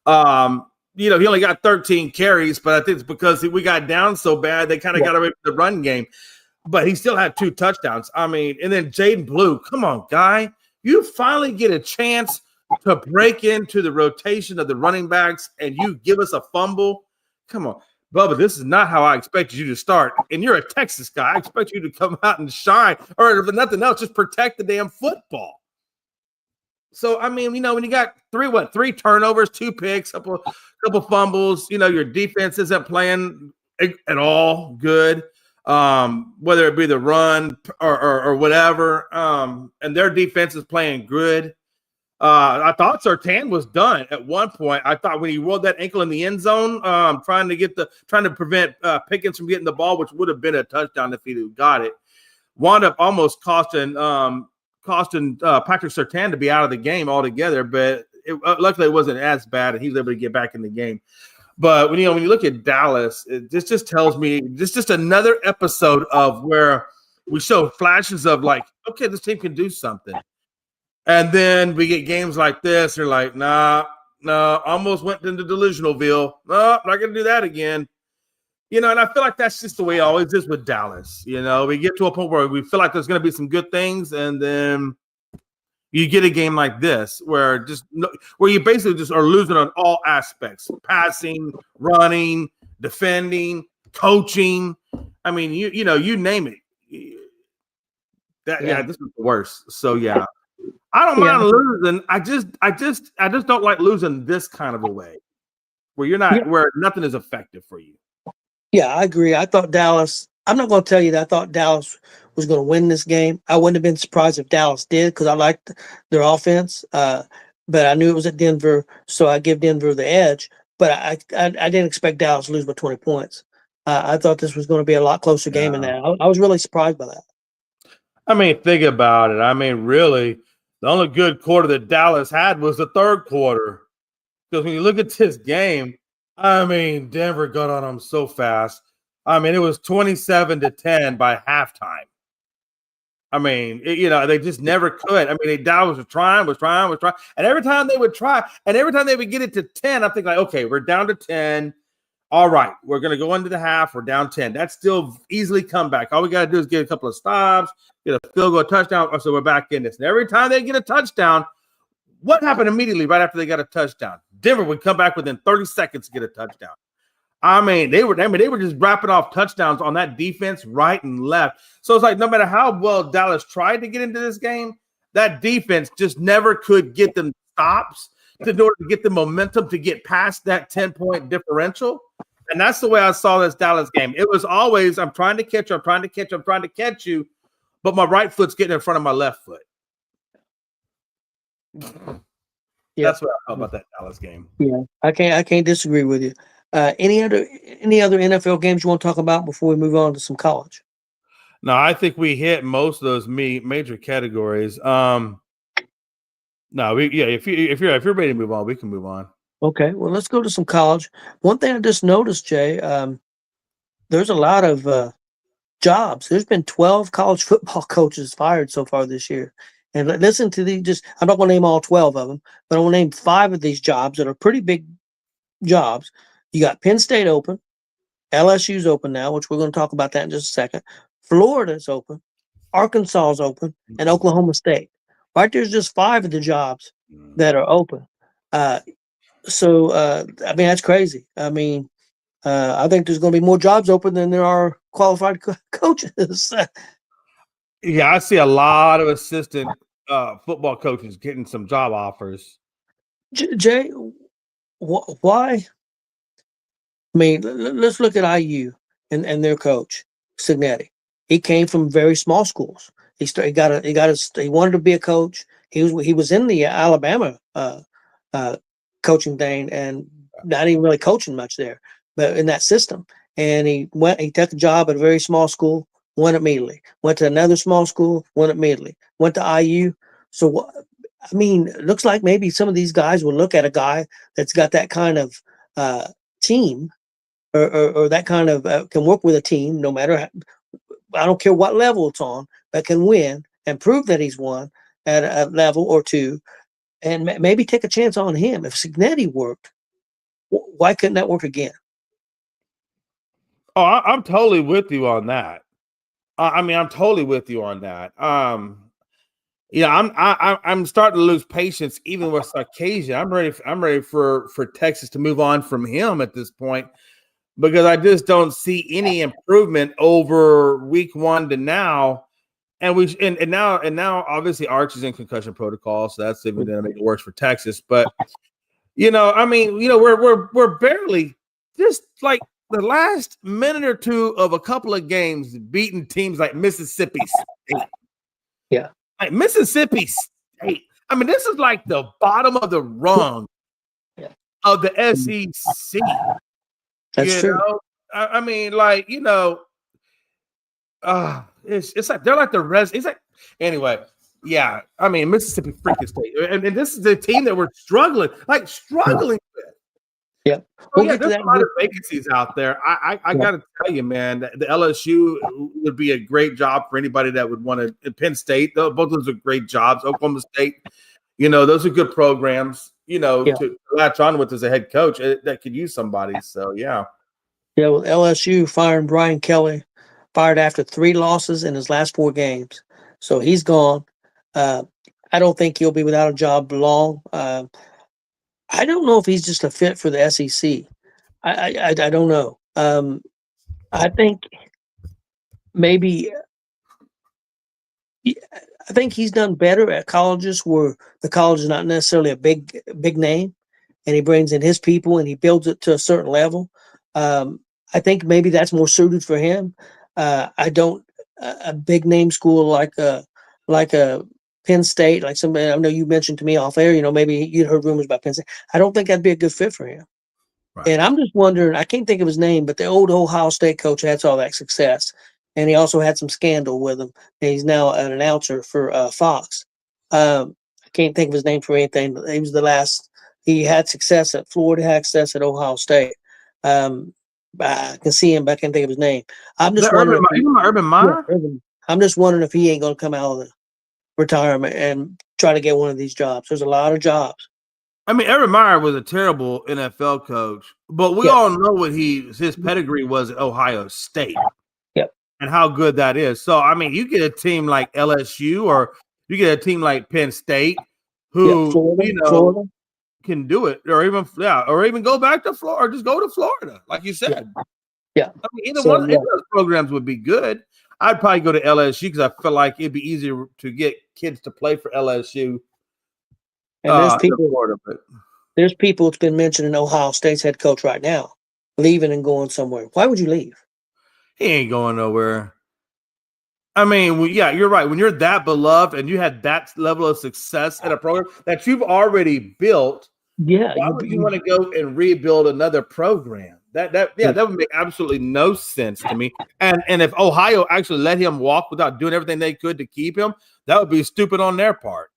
he only got 13 carries, but I think it's because we got down so bad, they kind of got away from the run game. But he still had 2 touchdowns. I mean, and then Jaden Blue, come on, guy. You finally get a chance to break into the rotation of the running backs and you give us a fumble. Come on. Bubba, this is not how I expected you to start. And you're a Texas guy. I expect you to come out and shine. Or if nothing else, just protect the damn football. So, I mean, when you got 3 turnovers, 2 picks, couple fumbles, your defense isn't playing at all good, whether it be the run or whatever, and their defense is playing good. I thought Surtain was done at one point. I thought when he rolled that ankle in the end zone, trying to prevent Pickens from getting the ball, which would have been a touchdown if he got it, wound up almost costing Patrick Surtain to be out of the game altogether. But luckily it wasn't as bad, and he was able to get back in the game. But when you look at Dallas, this just tells me this just another episode of where we show flashes of like, okay, this team can do something. And then we get games like this. You're like, nah, almost went into delusionalville. No, not going to do that again. And I feel like that's just the way it always is with Dallas. We get to a point where we feel like there's going to be some good things, and then you get a game like this where you basically just are losing on all aspects: passing, running, defending, coaching. I mean, you name it. This is the worst. So yeah. I don't mind losing. I just don't like losing this kind of a way where where nothing is effective for you. Yeah, I agree. I thought Dallas, I'm not going to tell you that I thought Dallas was going to win this game. I wouldn't have been surprised if Dallas did because I liked their offense. But I knew it was at Denver, so I give Denver the edge. But I didn't expect Dallas to lose by 20 points. I thought this was going to be a lot closer game than that. I was really surprised by that. I mean, think about it. I mean, really, the only good quarter that Dallas had was the third quarter. Because when you look at this game, I mean, Denver got on them so fast. I mean, it was 27-10 by halftime. I mean, they just never could. I mean, Dallas was trying. And every time they would try, and every time they would get it to 10, I'm thinking, like, okay, we're down to 10. All right, we're going to go into the half. We're down 10. That's still easily come back. All we got to do is get a couple of stops, get a field goal, touchdown. So we're back in this. And every time they get a touchdown, what happened immediately right after they got a touchdown? Denver would come back within 30 seconds to get a touchdown. I mean, they were just wrapping off touchdowns on that defense right and left. So it's like no matter how well Dallas tried to get into this game, that defense just never could get them stops in order to get the momentum to get past that 10-point differential. And that's the way I saw this Dallas game. It was always, I'm trying to catch you, but my right foot's getting in front of my left foot. That's what I felt about that Dallas game. Yeah, I can't disagree with you. Any other NFL games you want to talk about before we move on to some college? No, I think we hit most of those major categories. No, if you're ready to move on, we can move on. Okay, well, let's go to some college. One thing I just noticed, Jay, there's a lot of jobs. There's been 12 college football coaches fired so far this year. And listen to I'm not going to name all 12 of them, but I'm going to name 5 of these jobs that are pretty big jobs. You got Penn State open, LSU's open now, which we're going to talk about that in just a second. Florida's open, Arkansas is open, and Oklahoma State. Right there's just 5 of the jobs that are open. I mean, that's crazy. I mean, I think there's going to be more jobs open than there are qualified coaches. Yeah, I see a lot of assistant football coaches getting some job offers. Jay, why? I mean, let's look at IU and their coach, Signetti. He came from very small schools. He wanted to be a coach. He was in the Alabama coaching thing and not even really coaching much there, but in that system. And he took a job at a very small school, won immediately. Went to another small school, won immediately. Went to IU. So, I mean, it looks like maybe some of these guys will look at a guy that's got that kind of team or that kind of can work with a team, no matter I don't care what level it's on, that can win and prove that he's won at a level or two, and maybe take a chance on him. If Signetti worked, why couldn't that work again? Oh, I'm totally with you on that. I mean, I'm totally with you on that. I'm starting to lose patience even with Sarkisian. I'm ready for Texas to move on from him at this point, because I just don't see any improvement over week 1 to now. And now obviously Arch is in concussion protocol, so that's even going to make it worse for Texas. But I mean, we're barely just like the last minute or two of a couple of games beating teams like Mississippi State. Yeah, like Mississippi State. I mean, this is like the bottom of the rung of the SEC. That's true. I mean, like, it's like they're like the rest. It's like, anyway, yeah. I mean, Mississippi freaking State, and this is the team that we're struggling with. Yeah, There's a lot of vacancies out there. I got to tell you, man, the LSU would be a great job for anybody that would want to. Penn State, both of those are great jobs. Oklahoma State, those are good programs. To latch on with as a head coach that could use somebody. So yeah. Yeah, well, LSU firing Brian Kelly, fired after 3 losses in his last 4 games, so he's gone. I don't think he'll be without a job long. I don't know if he's just a fit for the SEC. I don't know. I think maybe I think he's done better at colleges where the college is not necessarily a big name, and he brings in his people and he builds it to a certain level. I think maybe that's more suited for him. I don't a big name school like a Penn State, like somebody I know you mentioned to me off air. Maybe you'd heard rumors about Penn State. I don't think that'd be a good fit for him. Right. And I'm just wondering. I can't think of his name, but the old Ohio State coach had all that success, and he also had some scandal with him. And he's now an announcer for Fox. I can't think of his name for anything. But he was the last. He had success at Florida, had success at Ohio State. I can see him, but I can't think of his name. I'm just wondering. Urban Meyer? Yeah, I'm just wondering if he ain't going to come out of the retirement and try to get one of these jobs. There's a lot of jobs. I mean, Urban Meyer was a terrible NFL coach, but we all know what his pedigree was at Ohio State. Yep. And how good that is. So, I mean, you get a team like LSU or you get a team like Penn State who, Florida. Can do it, or even go back to Florida, or just go to Florida, like you said. Yeah. I mean, either of those programs would be good. I'd probably go to LSU because I feel like it'd be easier to get kids to play for LSU. And there's people that's been mentioning Ohio State's head coach right now, leaving and going somewhere. Why would you leave? He ain't going nowhere. I mean, you're right. When you're that beloved and you had that level of success at a program that you've already built, why would you want to go and rebuild another program? That would make absolutely no sense to me. And if Ohio actually let him walk without doing everything they could to keep him, that would be stupid on their part.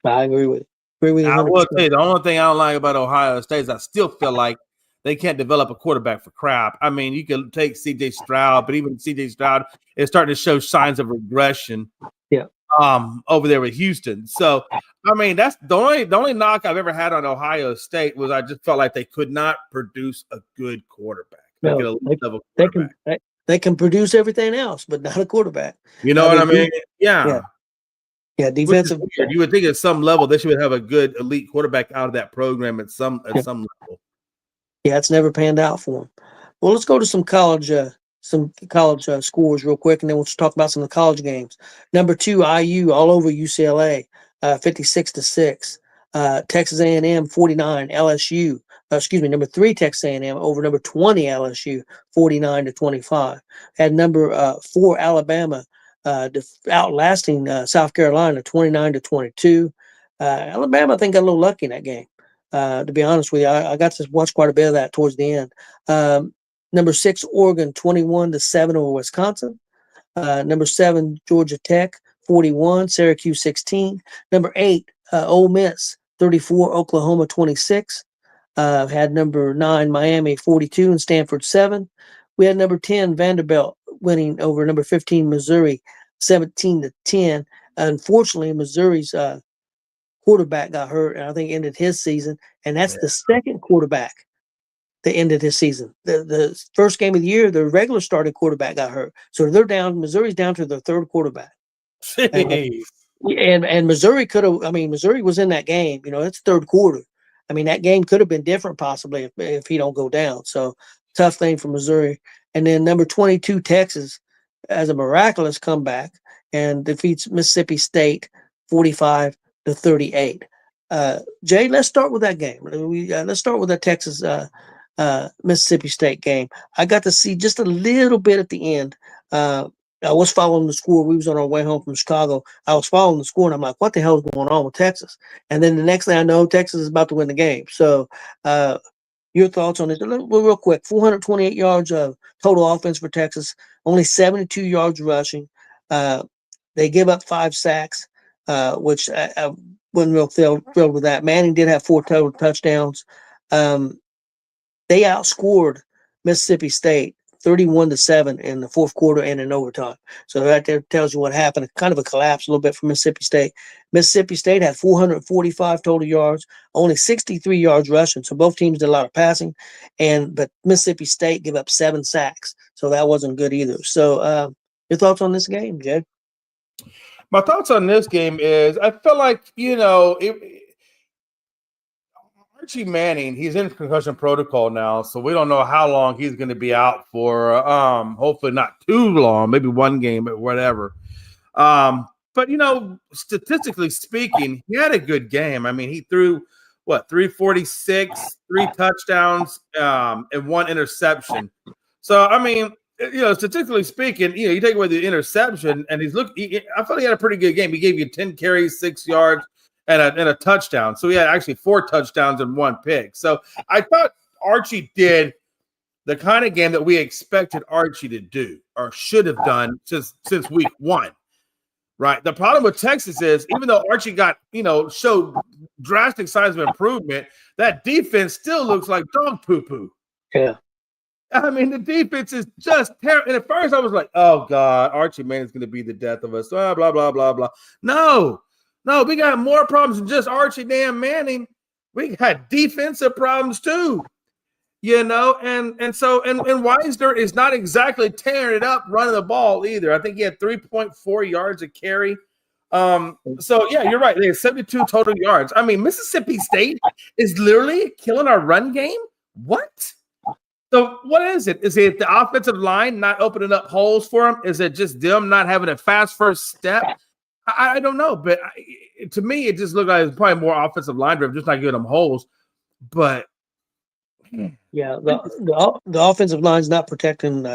I agree with you. I will tell you, the only thing I don't like about Ohio State is I still feel like they can't develop a quarterback for crap. I mean, you can take C.J. Stroud, but even C.J. Stroud is starting to show signs of regression. Yeah. Over there with Houston. So, I mean, that's the only knock I've ever had on Ohio State was I just felt like they could not produce a good quarterback. They can produce everything else, but not a quarterback. You know what I mean? Yeah. Yeah, defensive. You would think at some level they should have a good elite quarterback out of that program at some level. Yeah, it's never panned out for them. Well, let's go to some college scores real quick, and then we'll just talk about some of the college games. Number 2, IU all over UCLA, 56-6. Texas A&M 49, LSU. Number 3 Texas A&M over number 20 LSU, 49-25. Had number 4 Alabama outlasting South Carolina, 29-22. Alabama, I think, got a little lucky in that game. To be honest with you, I got to watch quite a bit of that towards the end. Number 6, Oregon, 21-7 over Wisconsin. Number 7, Georgia Tech, 41, Syracuse 16. Number 8, Ole Miss, 34, Oklahoma 26. Had number 9, Miami 42, and Stanford 7. We had number 10, Vanderbilt, winning over number 15, Missouri, 17-10. Unfortunately, Missouri's quarterback got hurt, and I think ended his season. And that's the second quarterback that ended his season. The first game of the year, the regular starting quarterback got hurt, so they're down. Missouri's down to their third quarterback. And Missouri could have. I mean, Missouri was in that game. You know, it's third quarter. I mean, that game could have been different possibly if he don't go down. So tough thing for Missouri. And then number 22 Texas has a miraculous comeback and defeats Mississippi State 45-38. Jay, let's start with that game. Let's start with that Texas Mississippi State game. I got to see just a little bit at the end. I was following the score. We was on our way home from Chicago. I was following the score, and I'm like, what the hell is going on with Texas? And then the next thing I know, Texas is about to win the game. So your thoughts on this? Real quick, 428 yards of total offense for Texas, only 72 yards rushing. They give up 5 sacks, which I wasn't real thrilled with that. Manning did have 4 total touchdowns. They outscored Mississippi State 31-7 in the fourth quarter and in overtime. So that there tells you what happened. Kind of a collapse a little bit for Mississippi State. Mississippi State had 445 total yards, only 63 yards rushing. So both teams did a lot of passing, but Mississippi State gave up 7 sacks. So that wasn't good either. So your thoughts on this game, Jed? My thoughts on this game is I feel like, Archie Manning, he's in concussion protocol now, so we don't know how long he's going to be out for. Hopefully not too long, maybe one game or whatever. But, statistically speaking, he had a good game. I mean, he threw, 346, 3 touchdowns, and 1 interception. So, I mean, statistically speaking, you take away the interception, and I thought he had a pretty good game. He gave you 10 carries, 6 yards, and a touchdown. So he had actually 4 touchdowns and 1 pick. So I thought Archie did the kind of game that we expected Archie to do or should have done since week 1. Right. The problem with Texas is even though Archie showed drastic signs of improvement, that defense still looks like dog poo-poo. Yeah. I mean, the defense is just terrible. And at first I was like, oh, God, Archie Manning is going to be the death of us. Blah, blah, blah, blah, blah. No, we got more problems than just Archie damn Manning. We got defensive problems too. And Weisner is not exactly tearing it up running the ball either. I think he had 3.4 yards a carry. So yeah, you're right. They had 72 total yards. I mean, Mississippi State is literally killing our run game. What? So what is it? Is it the offensive line not opening up holes for them? Is it just them not having a fast first step? I don't know, but to me, it just looked like it's probably more offensive line driven, just not giving them holes. But yeah, the offensive line's not protecting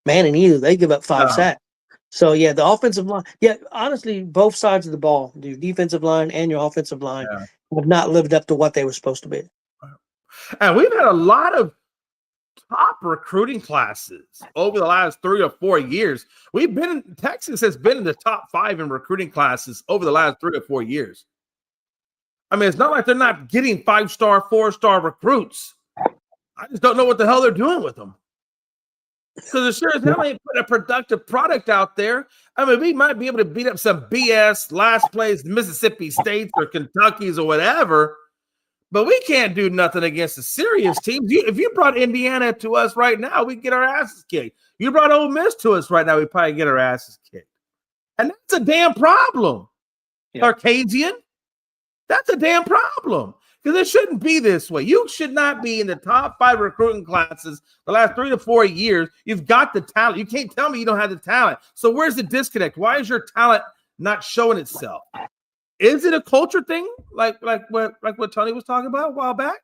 Manning either. They give up 5 sacks. So yeah, the offensive line. Yeah, honestly, both sides of the ball, your defensive line and your offensive line, have not lived up to what they were supposed to be. And we've had a lot of top recruiting classes over the last 3 or 4 years. Texas has been in the top 5 in recruiting classes over the last 3 or 4 years. I mean, it's not like they're not getting 5-star, 4-star recruits. I just don't know what the hell they're doing with them. Because as sure as hell ain't putting a productive product out there. I mean, we might be able to beat up some BS last place Mississippi States or Kentucky's or whatever, but we can't do nothing against the serious teams. If you brought Indiana to us right now, we'd get our asses kicked. You brought Ole Miss to us right now, we'd probably get our asses kicked. And that's a damn problem. Yeah. Arcadian, that's a damn problem. Because it shouldn't be this way. You should not be in the top 5 recruiting classes the last 3 to 4 years. You've got the talent. You can't tell me you don't have the talent. So where's the disconnect? Why is your talent not showing itself? Is it a culture thing, like what Tony was talking about a while back?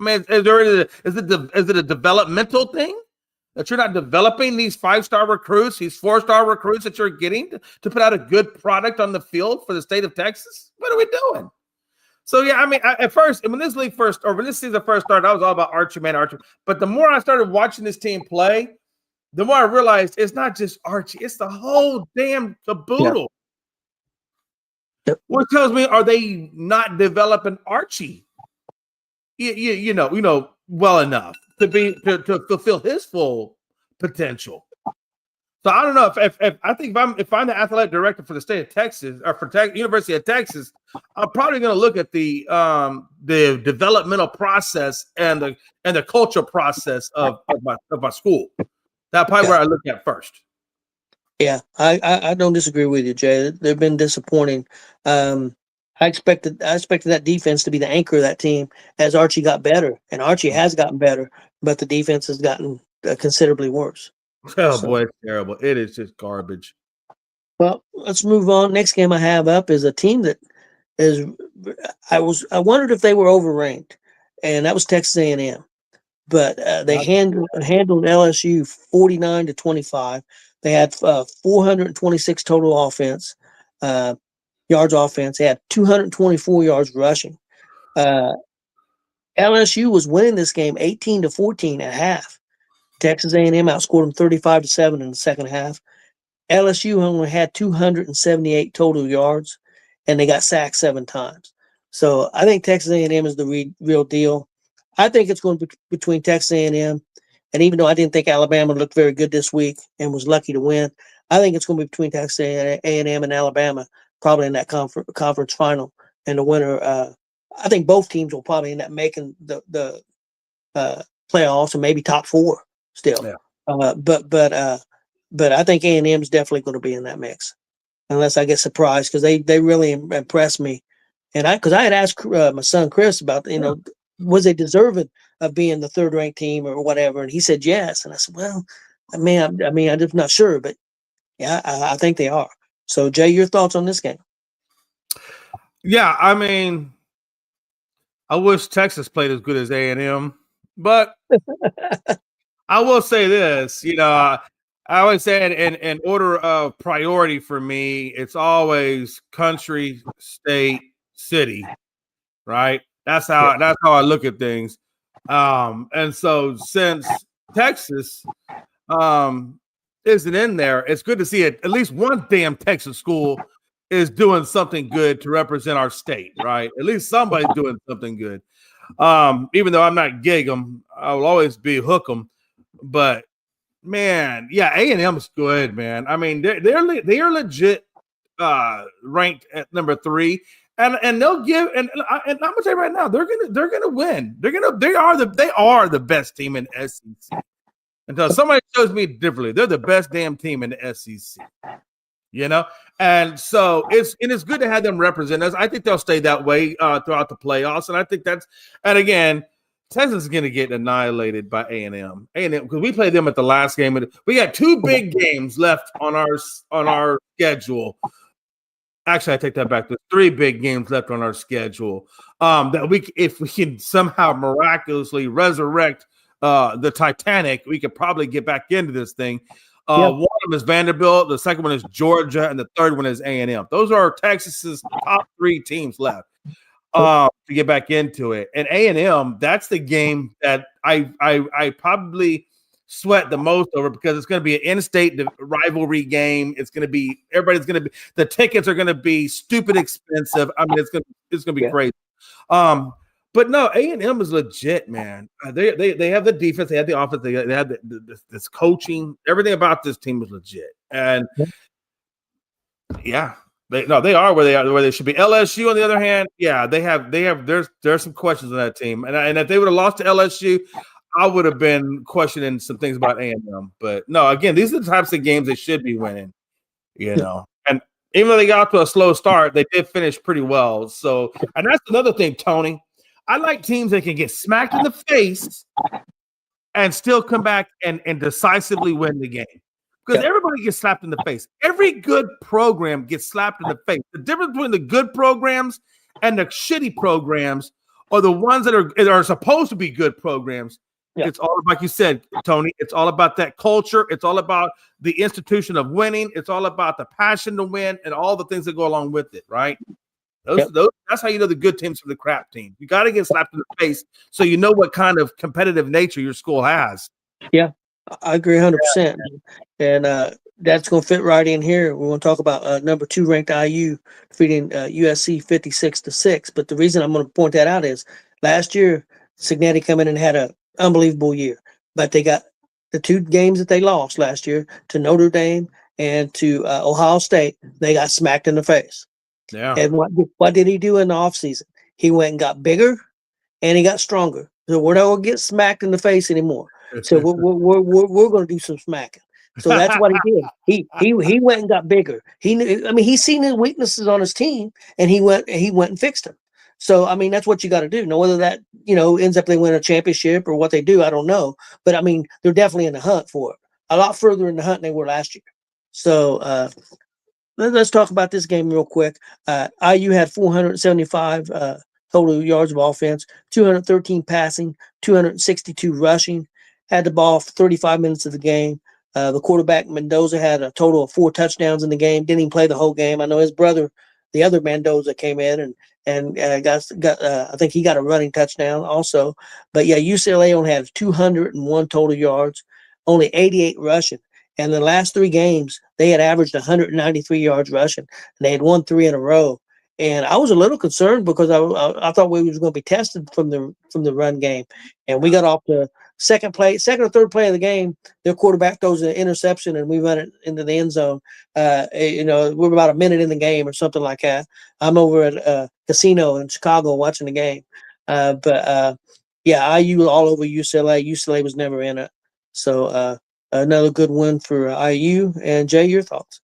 I mean, is it a developmental thing that you're not developing these 5-star recruits, these 4-star recruits that you're getting to put out a good product on the field for the state of Texas? What are we doing? So, yeah, I mean, at first, when this season first started, I was all about Archie. But the more I started watching this team play, the more I realized it's not just Archie. It's the whole damn caboodle. Yeah. What tells me, are they not developing Archie, well enough to fulfill his full potential? So I don't know if I'm the athletic director for the state of Texas or for University of Texas, I'm probably going to look at the developmental process and the culture process of my school. That's probably where I look at first. Yeah, I don't disagree with you, Jay. They've been disappointing. I expected that defense to be the anchor of that team as Archie got better, and Archie has gotten better, but the defense has gotten considerably worse. Oh, boy, it's terrible. It is just garbage. Well, let's move on. Next game I have up is a team that is I wondered if they were overranked, and that was Texas A&M. But they handled LSU 49-25. They had 426 total offense yards offense. They had 224 yards rushing. LSU was winning this game 18-14 at half. Texas A&M outscored them 35-7 in the second half. LSU only had 278 total yards, and they got sacked 7 times. So I think Texas A&M is the real deal. I think it's going to be between Texas A&M, and even though I didn't think Alabama looked very good this week and was lucky to win, I think it's going to be between Texas A&M and Alabama, probably in that conference final. And the winner, I think both teams will probably end up making the playoffs and maybe top 4 still. Yeah. But I think A&M is definitely going to be in that mix, unless I get surprised, because they really impressed me. And because I had asked my son Chris about was they deserving of being the 3rd ranked team or whatever, and he said yes. And I said, well, I mean, I'm just not sure, but yeah, I think they are. So Jay, your thoughts on this game? Yeah, I mean, I wish Texas played as good as A&M, but I will say this, I always say in order of priority for me, it's always country, state, city, right? That's how I look at things. And so since Texas isn't in there, it's good to see it. At least one damn Texas school is doing something good to represent our state, right? At least somebody's doing something good. Even though I'm not gig them, I will always be hook them. But man, yeah, A&M is good, man. I mean, they are legit ranked at number 3. And they'll give and I'm gonna say right now, they're gonna win. They are the best team in the SEC. Until somebody shows me differently, they're the best damn team in the SEC. And so it's good to have them represent us. I think they'll stay that way throughout the playoffs. And I think and again, Texas is going to get annihilated by A&M. Because we played them at the last game. We got 2 big games left on our schedule. Actually, I take that back. There's 3 big games left on our schedule. If we can somehow miraculously resurrect the Titanic, we could probably get back into this thing. One of them is Vanderbilt, the second one is Georgia, and the third one is A&M. Those are Texas's top 3 teams left to get back into it. And A&M, that's the game that I probably sweat the most over, because it's going to be an in-state rivalry game. It's going to be the tickets are going to be stupid expensive. I mean, it's going to be crazy. But no, A&M is legit, man. They have the defense, they have the offense, they have this coaching. Everything about this team is legit. And they are where they should be. LSU, on the other hand, there's some questions on that team. And if they would have lost to LSU, I would have been questioning some things about A&M. But no, again, these are the types of games they should be winning, And even though they got to a slow start, they did finish pretty well. So, and that's another thing, Tony. I like teams that can get smacked in the face and still come back and decisively win the game. Because everybody gets slapped in the face. Every good program gets slapped in the face. The difference between the good programs and the shitty programs are the ones that are supposed to be good programs. Yeah. It's all, like you said, Tony, it's all about that culture. It's all about the institution of winning. It's all about the passion to win and all the things that go along with it, right? That's how you know the good teams from the crap team. You got to get slapped in the face so you know what kind of competitive nature your school has. Yeah, I agree 100%. And that's going to fit right in here. We're going to talk about number 2 ranked IU defeating USC 56-6. But the reason I'm going to point that out is last year, Cignetti come in and had an unbelievable year. But they got the 2 games that they lost last year to Notre Dame and to Ohio State. They got smacked in the face. Yeah. And what did he do in the offseason? He went and got bigger and he got stronger. So we're not going to get smacked in the face anymore. So we're going to do some smacking. So that's what he did. He went and got bigger. He's seen his weaknesses on his team, and he went and fixed them. So I mean, that's what you got to do. Now, whether that ends up they win a championship or what they do, I don't know. But I mean, they're definitely in the hunt for it. A lot further in the hunt than they were last year. So let's talk about this game real quick. IU had 475 total yards of offense, 213 passing, 262 rushing. Had the ball for 35 minutes of the game. The quarterback, Mendoza, had a total of 4 touchdowns in the game. Didn't even play the whole game. I know his brother, the other Mendoza, came in and got I think he got a running touchdown also. But yeah, UCLA only had 201 total yards, only 88 rushing. And the last 3 games, they had averaged 193 yards rushing, and they had won 3 in a row. And I was a little concerned because I thought we was going to be tested from the run game, and we got off the second or third play of the game. Their quarterback throws an interception, and we run it into the end zone. We're about a minute in the game or something like that. I'm over at a casino in Chicago watching the game, IU all over UCLA. UCLA was never in it, so another good win for IU. And Jay, your thoughts?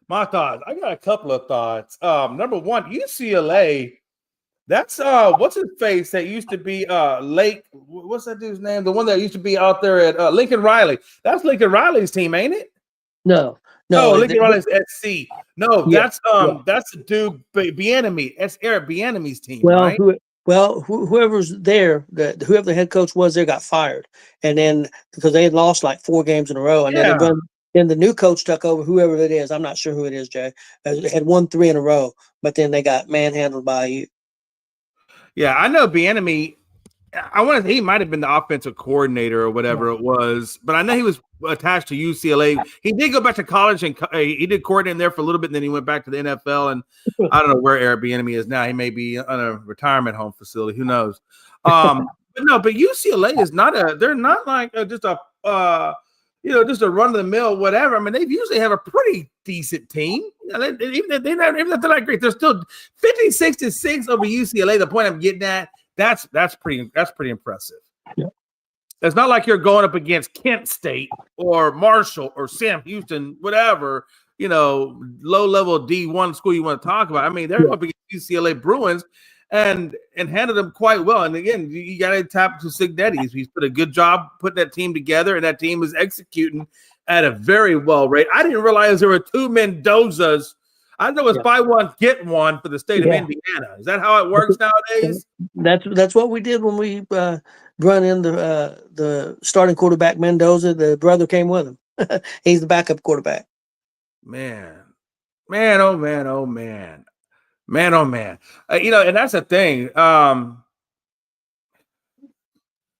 My thoughts. I got a couple of thoughts. Number one, UCLA. That's what's his face that used to be Lake. What's that dude's name? The one that used to be out there at Lincoln Riley. That's Lincoln Riley's team, ain't it? No. Lincoln Riley's SC. No, that's the dude Bieniemy. That's Eric Bieniemy's team. Right? Whoever's there, whoever the head coach was there got fired, and then because they had lost like 4 games in a row, and then the new coach took over. Whoever it is, I'm not sure who it is. Jay had won 3 in a row, but then they got manhandled by IU. Yeah, I know Bieniemy I want to say he might have been the offensive coordinator or whatever it was, but I know he was attached to UCLA. He did go back to college and he did coordinate there for a little bit, and then he went back to the NFL. And I don't know where Eric Bieniemy is now. He may be on a retirement home facility. Who knows? But UCLA is not they're not like just a just a run of the mill whatever. I mean, they usually have a pretty decent team. Even if they're not great, they're still 56-6 over UCLA. The point I'm getting at. That's pretty impressive. Yeah. It's not like you're going up against Kent State or Marshall or Sam Houston, whatever, low-level D1 school you want to talk about. I mean, they're up against UCLA Bruins and handled them quite well. And again, you got to tap to Signetti. He's put a good job putting that team together, and that team is executing at a very well rate. I didn't realize there were two Mendozas. I know it's buy one, get one for the state of Indiana. Is that how it works nowadays? That's what we did when we run in the starting quarterback Mendoza. The brother came with him. He's the backup quarterback. Man, oh man, oh man, man, oh man. And that's the thing.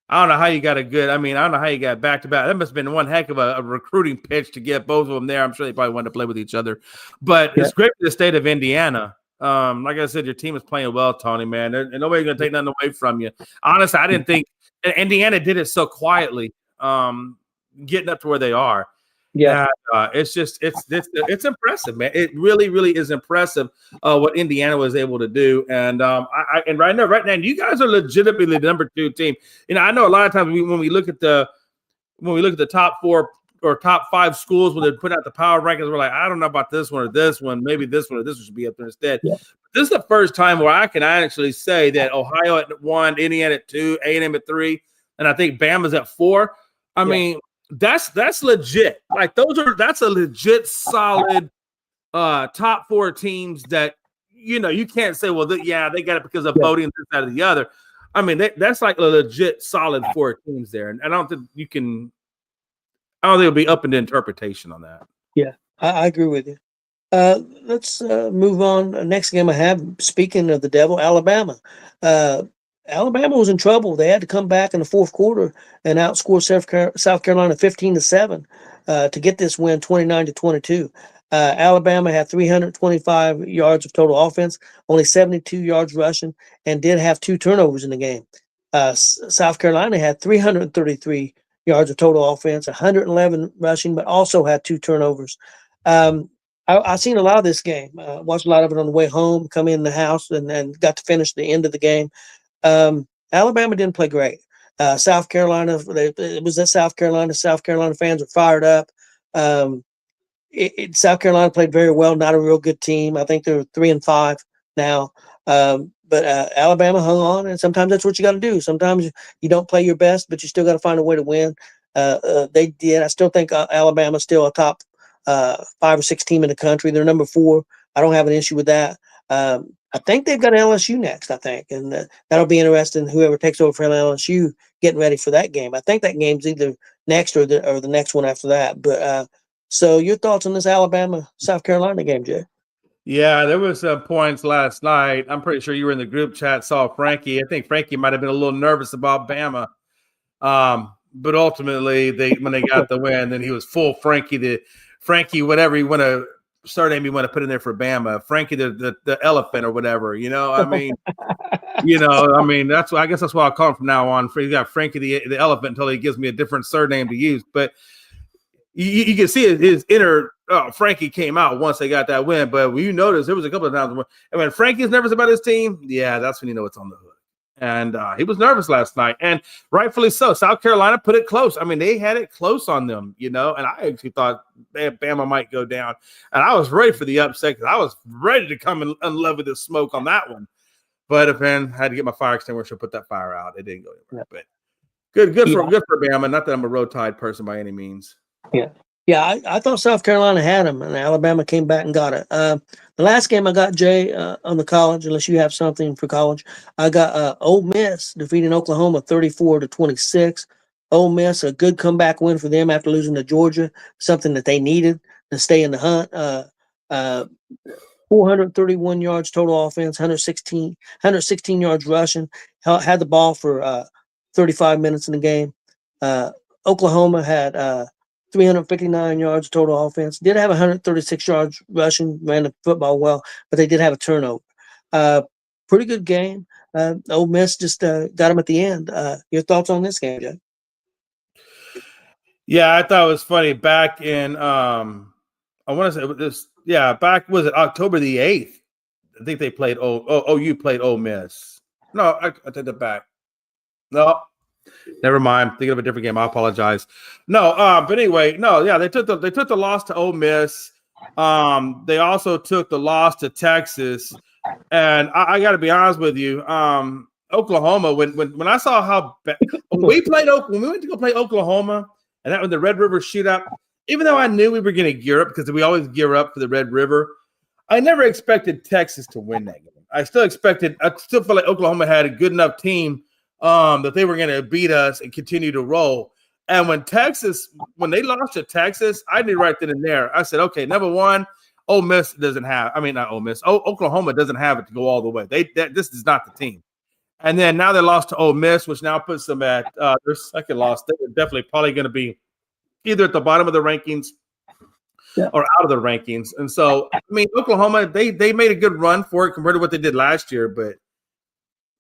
I don't know how you got I don't know how you got back-to-back. That must have been one heck of a recruiting pitch to get both of them there. I'm sure they probably wanted to play with each other. But it's great for the state of Indiana. Like I said, your team is playing well, Tony, man. And nobody's going to take nothing away from you. Honestly, I didn't think – Indiana did it so quietly, getting up to where they are. Yeah, it's impressive, man. It really, really is impressive what Indiana was able to do. And and right now, you guys are legitimately the number 2 team. I know a lot of times when we look at the top 4 or top 5 schools when they put out the power rankings, we're like, I don't know about this one or this one. Maybe this one or this one should be up there instead. Yeah. This is the first time where I can actually say that Ohio at 1, Indiana at 2, A&M at 3, and I think Bama's at 4. I mean. That's legit. Like that's a legit solid top 4 teams that you can't say, well, they got it because of voting this side or the other. I mean, that's like a legit solid 4 teams there, and I don't think it'll be up into interpretation on that. Yeah, I agree with you. Let's move on. Next game I have. Speaking of the devil, Alabama. Alabama was in trouble. They had to come back in the fourth quarter and outscore South Carolina 15-7 to get this win, 29-22. Alabama had 325 yards of total offense, only 72 yards rushing, and did have 2 turnovers in the game. South Carolina had 333 yards of total offense, 111 rushing, but also had 2 turnovers. I've seen a lot of this game. Watched a lot of it on the way home, come in the house, and got to finish the end of the game. Alabama didn't play great. South Carolina, it was at South Carolina. South Carolina fans are fired up. South Carolina played very well, not a real good team. I think they're 3-5 now. But Alabama hung on, and sometimes that's what you got to do. Sometimes you don't play your best, but you still got to find a way to win. They did. I still think Alabama's still a top 5 or 6 team in the country. They're number 4. I don't have an issue with that. I think they've got LSU next, and that'll be interesting. Whoever takes over for LSU, getting ready for that game. I think that game's either next or the next one after that. But so your thoughts on this Alabama-South Carolina game, Jay? Yeah, there was some points last night. I'm pretty sure you were in the group chat, saw Frankie. I think Frankie might have been a little nervous about Bama. But ultimately, when they got the win, then he was full Frankie, whatever you want to – surname you want to put in there for Bama, Frankie the elephant or whatever, I mean, that's why I guess that's what I'll call him from now on. He's got Frankie the elephant until he gives me a different surname to use. But you can see his inner Frankie came out once they got that win. But you notice there was a couple of times when Frankie's nervous about his team, that's when you know it's on the hook. And he was nervous last night, and rightfully so. South Carolina put it close. I mean, they had it close on them, and I actually thought Bama might go down. And I was ready for the upset because I was ready to come and unleaven the smoke on that one. But I had to get my fire extinguisher, put that fire out. It didn't go anywhere. Yeah. But good for Bama. Not that I'm a Road Tide person by any means. Yeah. Yeah, I thought South Carolina had them, and Alabama came back and got it. The last game I got, Jay, on the college, unless you have something for college, I got Ole Miss defeating Oklahoma 34-26. Ole Miss, a good comeback win for them after losing to Georgia, something that they needed to stay in the hunt. 431 yards total offense, 116 yards rushing. Had the ball for 35 minutes in the game. Oklahoma had 359 yards total offense. Did have 136 yards rushing, ran the football well, but they did have a turnover. Pretty good game. Ole Miss just got them at the end. Your thoughts on this game, Jay? Yeah, I thought it was funny. Back in I want to say this. Yeah, back was it October the 8th? I think they played OU played Ole Miss. No, I take that back. No, never mind. Thinking of a different game. I apologize. No, but anyway, no, yeah, they took the loss to Ole Miss. They also took the loss to Texas, and I got to be honest with you. Oklahoma, when I saw how bad when we went to go play Oklahoma, and that was the Red River shootout. Even though I knew we were going to gear up because we always gear up for the Red River, I never expected Texas to win that game. I still felt like Oklahoma had a good enough team that they were going to beat us and continue to roll. And when they lost to Texas, I knew right then and there. I said, okay, number one, Oklahoma doesn't have it to go all the way. This is not the team. And then now they lost to Ole Miss, which now puts them at their second loss. They're definitely probably going to be either at the bottom of the rankings or out of the rankings. And so, I mean, Oklahoma, they made a good run for it compared to what they did last year, but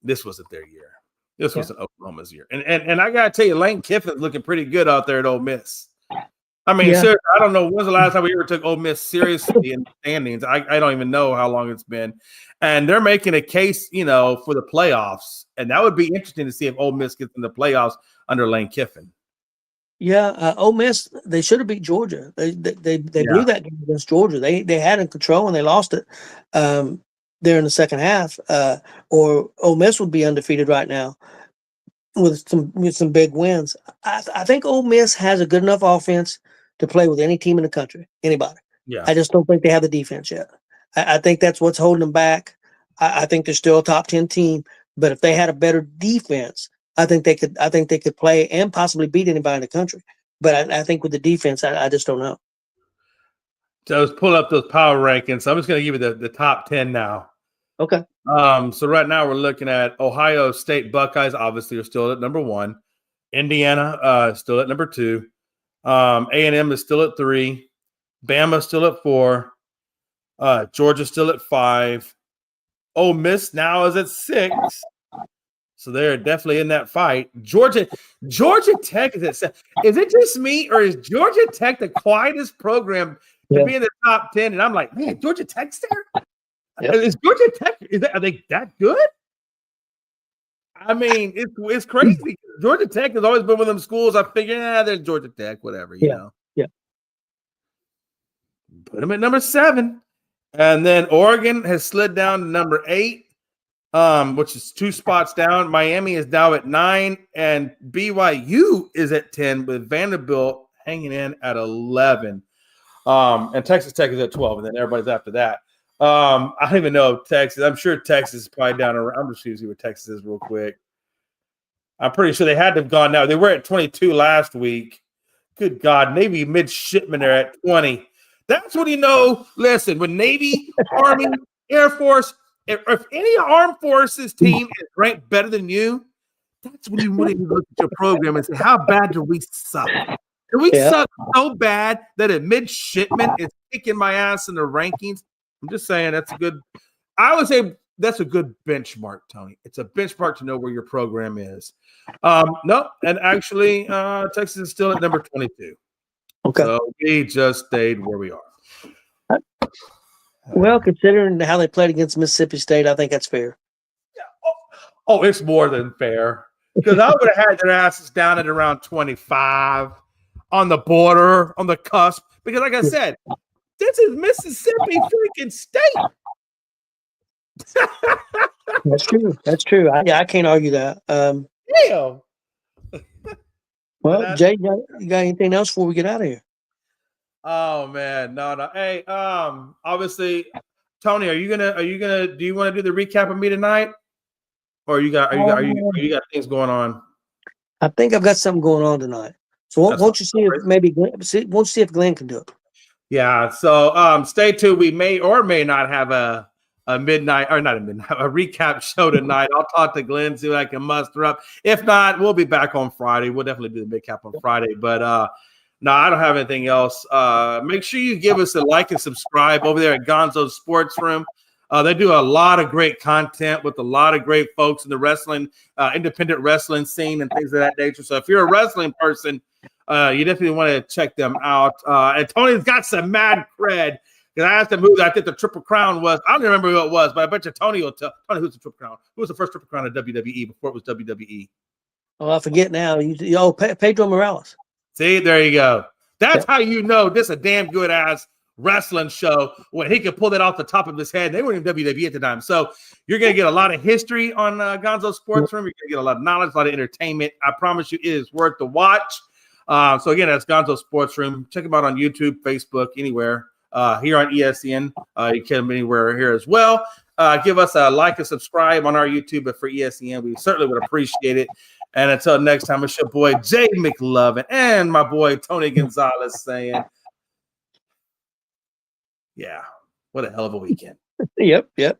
this wasn't their year. This wasn't Oklahoma's year. And I got to tell you, Lane Kiffin's looking pretty good out there at Ole Miss. I mean, seriously, I don't know. When's the last time we ever took Ole Miss seriously in the standings? I don't even know how long it's been. And they're making a case, for the playoffs. And that would be interesting to see if Ole Miss gets in the playoffs under Lane Kiffin. Yeah, Ole Miss, they should have beat Georgia. They blew that game against Georgia. They had it in control and they lost it there in the second half. Or Ole Miss would be undefeated right now with some big wins. I think Ole Miss has a good enough offense to play with any team in the country, anybody. Yeah. I just don't think they have the defense yet. I think that's what's holding them back. I think they're still a top 10 team, but if they had a better defense, I think they could play and possibly beat anybody in the country. But I think with the defense, I just don't know. So I was pulling up those power rankings. So I'm just going to give you the top 10 now. Okay. So right now we're looking at Ohio State Buckeyes. Obviously, are still at number 1. Indiana still at number 2. A&M is still at 3. Bama still at 4. Georgia still at 5. Ole Miss now is at 6. So they're definitely in that fight. Georgia Tech is at 7. Is it just me, or is Georgia Tech the quietest program to be in the top 10? And I'm like, man, Georgia Tech's there? Yep. Is Georgia Tech, are they that good? I mean, it's crazy. Georgia Tech has always been one of them schools I figure, there's Georgia Tech, whatever, you know. Yeah. Put them at number 7. And then Oregon has slid down to number 8. Which is 2 spots down. Miami is now at 9, and BYU is at 10, with Vanderbilt hanging in at 11. And Texas Tech is at 12, and then everybody's after that. I don't even know if Texas. I'm sure Texas is probably down around. I'm just going to see what Texas is real quick. I'm pretty sure they had to have gone now. They were at 22 last week. Good God, Navy midshipmen are at 20. That's when you know. Listen, when Navy, Army, Air Force. If any armed forces team is ranked better than you, that's when you really look at your program and say, how bad do we suck? Do we suck so bad that a midshipman is kicking my ass in the rankings? I'm just saying I would say that's a good benchmark, Tony. It's a benchmark to know where your program is. No, and actually, Texas is still at number 22. Okay. So we just stayed where we are. Well, considering how they played against Mississippi State, I think that's fair. Oh, it's more than fair. Because I would have had their asses down at around 25 on the border, on the cusp. Because like I said, this is Mississippi freaking State. That's true. I can't argue that. Damn. Well, Jay, you got anything else before we get out of here? Oh man, no. Hey, obviously, Tony, do you want to do the recap of me tonight, or you got things going on? I think I've got something going on tonight. So won't you see if Glenn can do it? Yeah. So stay tuned. We may or may not have a a midnight, or not a midnight, a recap show tonight. I'll talk to Glenn, see what I can muster up. If not, we'll be back on Friday. We'll definitely do the recap on Friday. But no, I don't have anything else. Make sure you give us a like and subscribe over there at Gonzo's Sports Room. They do a lot of great content with a lot of great folks in the wrestling, independent wrestling scene and things of that nature. So if you're a wrestling person, you definitely want to check them out. And Tony's got some mad cred. Because I asked him who I think the Triple Crown was. I don't even remember who it was, but I bet you Tony will tell. Tony, who's the Triple Crown? Who was the first Triple Crown at WWE before it was WWE? Oh, I forget now. Pedro Morales. See, there you go. That's how you know this is a damn good ass wrestling show when he could pull that off the top of his head. They weren't in WWE at the time. So you're going to get a lot of history on Gonzo Sports Room. You're going to get a lot of knowledge, a lot of entertainment. I promise you it is worth the watch. So again, that's Gonzo Sports Room. Check them out on YouTube, Facebook, anywhere. Here on ESN, you can anywhere here as well. Give us a like and subscribe on our YouTube, but for ESN, we certainly would appreciate it. And until next time, it's your boy Jay McLovin and my boy Tony Gonzalez saying, yeah, what a hell of a weekend. Yep.